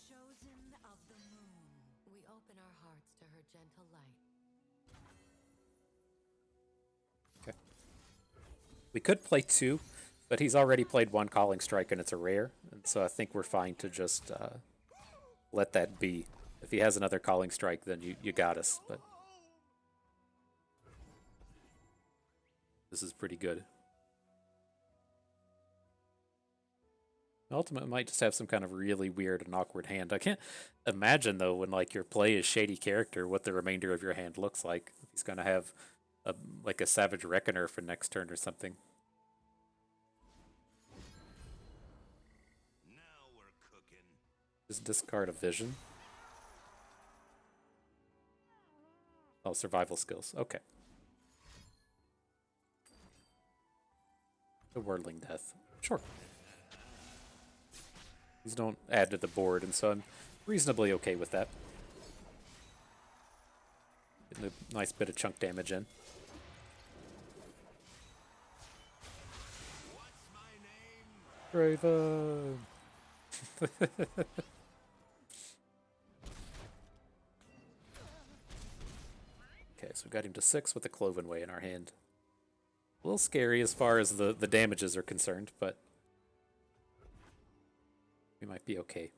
Speaker 3: Chosen of the moon, we open our hearts to her gentle light.
Speaker 1: Okay. We could play 2, but he's already played 1 Calling Strike and it's a rare, and so I think we're fine to just let that be. If he has another Calling Strike, then you got us, but this is pretty good. Ultimate might just have some kind of really weird and awkward hand. I can't imagine though when like your play is Shady Character what the remainder of your hand looks like. He's gonna have like a Savage Reckoner for next turn or something.
Speaker 2: Now we're cooking.
Speaker 1: Just discard a vision. Oh, survival skills. Okay. The Whirling Death. Sure. These don't add to the board, and so I'm reasonably okay with that. Getting a nice bit of chunk damage in. Raven! Okay, so we got him to 6 with the Cloven Way in our hand. A little scary as far as the damages are concerned, but we might be okay.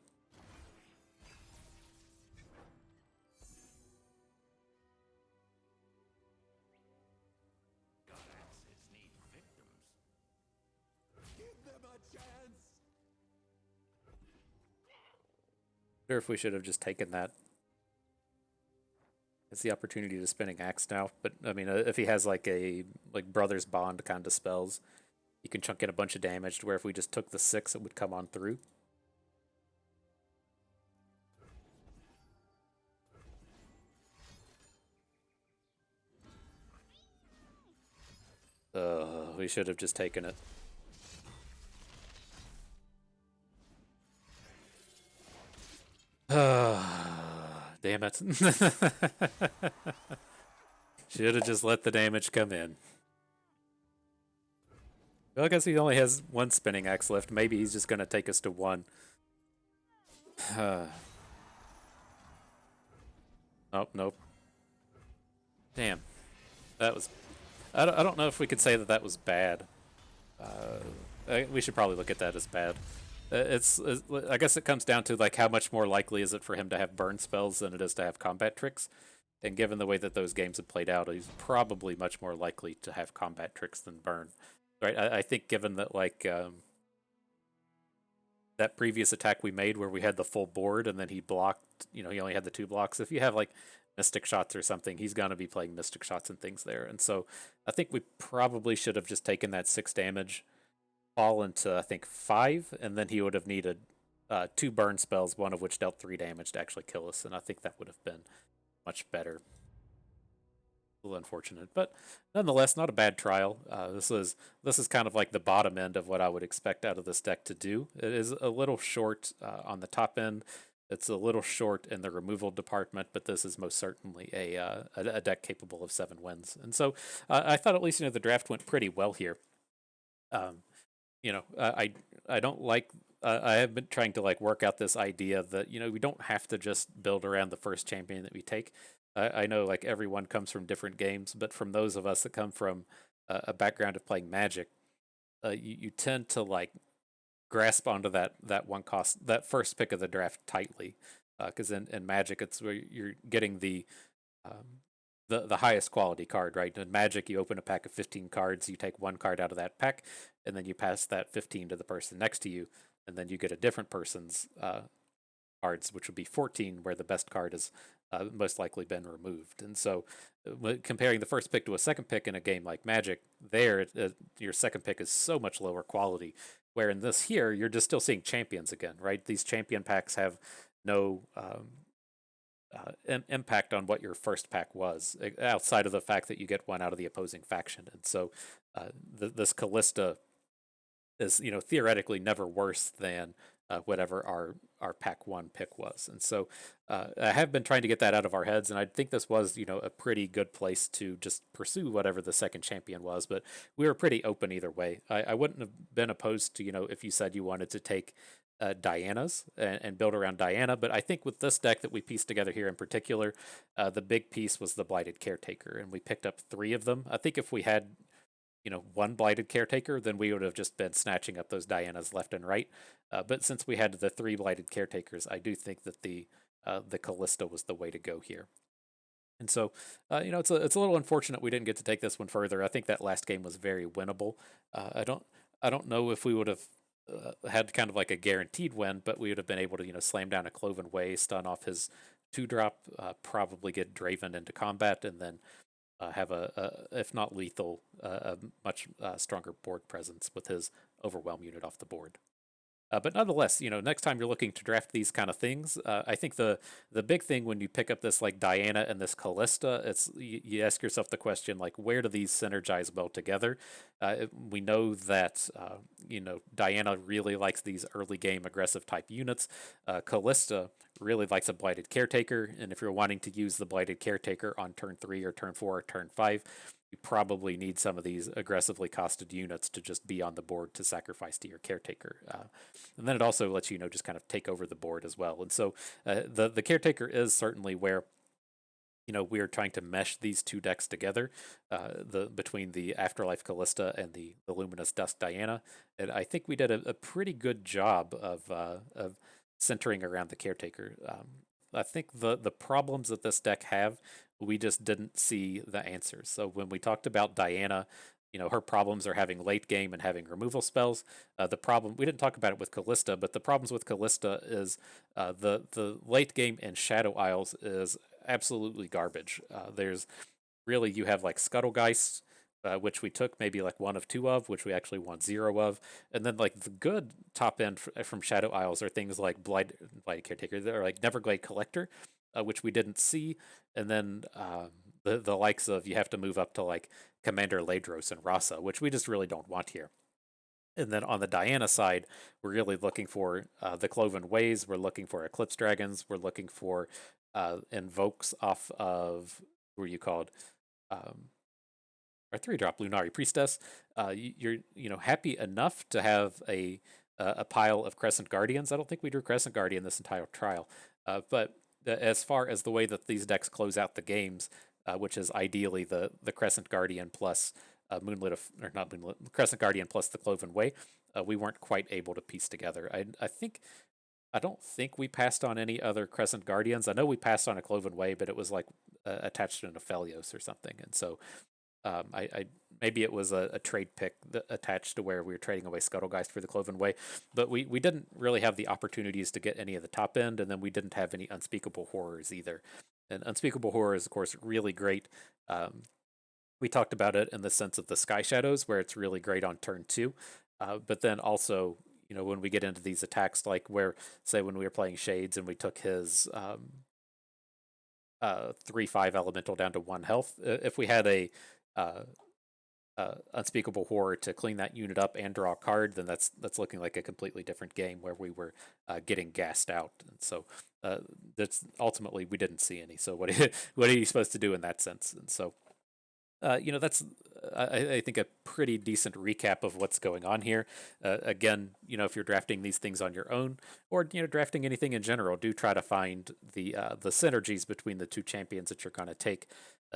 Speaker 5: Give them a chance.
Speaker 1: Wonder if we should have just taken that. It's the opportunity to spinning axe now, but I mean, if he has like a Brothers Bond kind of spells, you can chunk in a bunch of damage to where if we just took the 6, it would come on through. We should have just taken it. Damn it. Should have just let the damage come in. Well, I guess he only has 1 spinning axe left. Maybe he's just going to take us to 1. Oh, nope. Damn. That was... I don't know if we could say that was bad. We should probably look at that as bad. I guess it comes down to like how much more likely is it for him to have burn spells than it is to have combat tricks. And given the way that those games have played out, he's probably much more likely to have combat tricks than burn. Right? I think given that like that previous attack we made where we had the full board and then he blocked, he only had the 2 blocks. If you have like Mystic Shots or something, he's going to be playing Mystic Shots and things there. And so I think we probably should have just taken that 6 damage, fall into, I think, 5, and then he would have needed 2 burn spells, one of which dealt 3 damage to actually kill us, and I think that would have been much better. A little unfortunate, but nonetheless, not a bad trial. This is kind of like the bottom end of what I would expect out of this deck to do. It is a little short on the top end. It's a little short in the removal department, but this is most certainly a deck capable of 7 wins. And so I thought at least the draft went pretty well here. I don't like. I have been trying to like work out this idea that we don't have to just build around the first champion that we take. I know like everyone comes from different games, but from those of us that come from a background of playing Magic, you tend to like grasp onto that first pick of the draft tightly, because in Magic it's where you're getting the highest quality card, right? In Magic, you open a pack of 15 cards, you take 1 card out of that pack, and then you pass that 15 to the person next to you, and then you get a different person's cards, which would be 14, where the best card has most likely been removed. And so, comparing the first pick to a second pick in a game like Magic, your second pick is so much lower quality. Where in this here, you're just still seeing champions again, right? These champion packs have no impact on what your first pack was, outside of the fact that you get 1 out of the opposing faction. And so, this Kalista is theoretically never worse than whatever our pack 1 pick was. And so I have been trying to get that out of our heads, and I think this was a pretty good place to just pursue whatever the second champion was, but we were pretty open either way. I wouldn't have been opposed to if you said you wanted to take Diana's and build around Diana, but I think with this deck that we pieced together here in particular, the big piece was the Blighted Caretaker, and we picked up 3 of them. I think if we had 1 Blighted Caretaker, then we would have just been snatching up those Dianas left and right. But since we had the 3 Blighted Caretakers, I do think that the Kalista was the way to go here. And so, it's a little unfortunate we didn't get to take this one further. I think that last game was very winnable. I don't know if we would have had kind of like a guaranteed win, but we would have been able to slam down a Cloven Way, stun off his 2-drop, probably get Draven into combat, and then have if not lethal, a much stronger board presence with his Overwhelm unit off the board. But nonetheless, next time you're looking to draft these kind of things, I think the big thing when you pick up this like Diana and this Kalista, it's you ask yourself the question like, where do these synergize well together? We know that Diana really likes these early game aggressive type units. Kalista really likes a Blighted Caretaker, and if you're wanting to use the Blighted Caretaker on turn 3 or turn 4 or turn 5, you probably need some of these aggressively costed units to just be on the board to sacrifice to your Caretaker. And then it also lets you just kind of take over the board as well. And so the Caretaker is certainly where we are trying to mesh these two decks together, between the Afterlife Kalista and the Luminous Dusk Diana, and I think we did a pretty good job of centering around the Caretaker. I think the problems that this deck have, we just didn't see the answers. So when we talked about Diana, her problems are having late game and having removal spells. The problem, we didn't talk about it with Kalista, but the problems with Kalista is the late game in Shadow Isles is absolutely garbage. There's really, you have like Scuttlegeist, which we took maybe like one of two of, which we actually want zero of. And then like the good top end from Shadow Isles are things like Blighted Caretaker, they're like Neverglade Collector, which we didn't see. And then the likes of, you have to move up to like Commander Ladros and Rasa, which we just really don't want here. And then on the Diana side, we're really looking for the Cloven Ways, we're looking for Eclipse Dragons, we're looking for invokes off of, what are you called? Our 3-drop Lunari Priestess. You're happy enough to have a pile of Crescent Guardians. I don't think we drew Crescent Guardian this entire trial, but as far as the way that these decks close out the games, which is ideally the Crescent Guardian plus Moonlit, or not Moonlit, Crescent Guardian plus the Cloven Way, we weren't quite able to piece together. I don't think we passed on any other Crescent Guardians. I know we passed on a Cloven Way, but it was like attached to an Aphelios or something, and so I maybe it was a trade pick that attached to where we were trading away Scuttlegeist for the Cloven Way, but we didn't really have the opportunities to get any of the top end, and then we didn't have any Unspeakable Horrors either. And Unspeakable Horror is, of course, really great. We talked about it in the sense of the Sky Shadows, where it's really great on turn 2, but then also, when we get into these attacks, like where, say, when we were playing Shades and we took his 3/5 elemental down to 1 health, if we had a Unspeakable Horror to clean that unit up and draw a card, then that's looking like a completely different game where we were getting gassed out. And so that's ultimately, we didn't see any. So what what are you supposed to do in that sense? And so that's I think a pretty decent recap of what's going on here. Again, if you're drafting these things on your own, or drafting anything in general, do try to find the synergies between the two champions that you're going to take.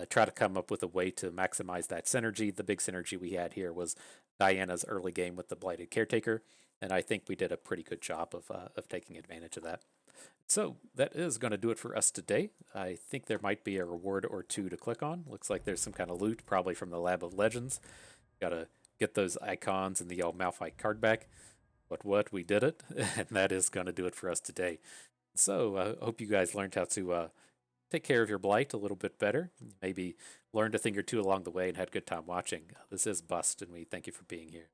Speaker 1: Try to come up with a way to maximize that synergy. The big synergy we had here was Diana's early game with the Blighted Caretaker, and I think we did a pretty good job of taking advantage of that. So that is going to do it for us today. I think there might be a reward or two to click on. Looks like there's some kind of loot, probably from the Lab of Legends. Got to get those icons and the old Malphite card back. But what, we did it, and that is going to do it for us today. So I hope you guys learned how to take care of your Blight a little bit better. Maybe learned a thing or two along the way and had a good time watching. This is Bust, and we thank you for being here.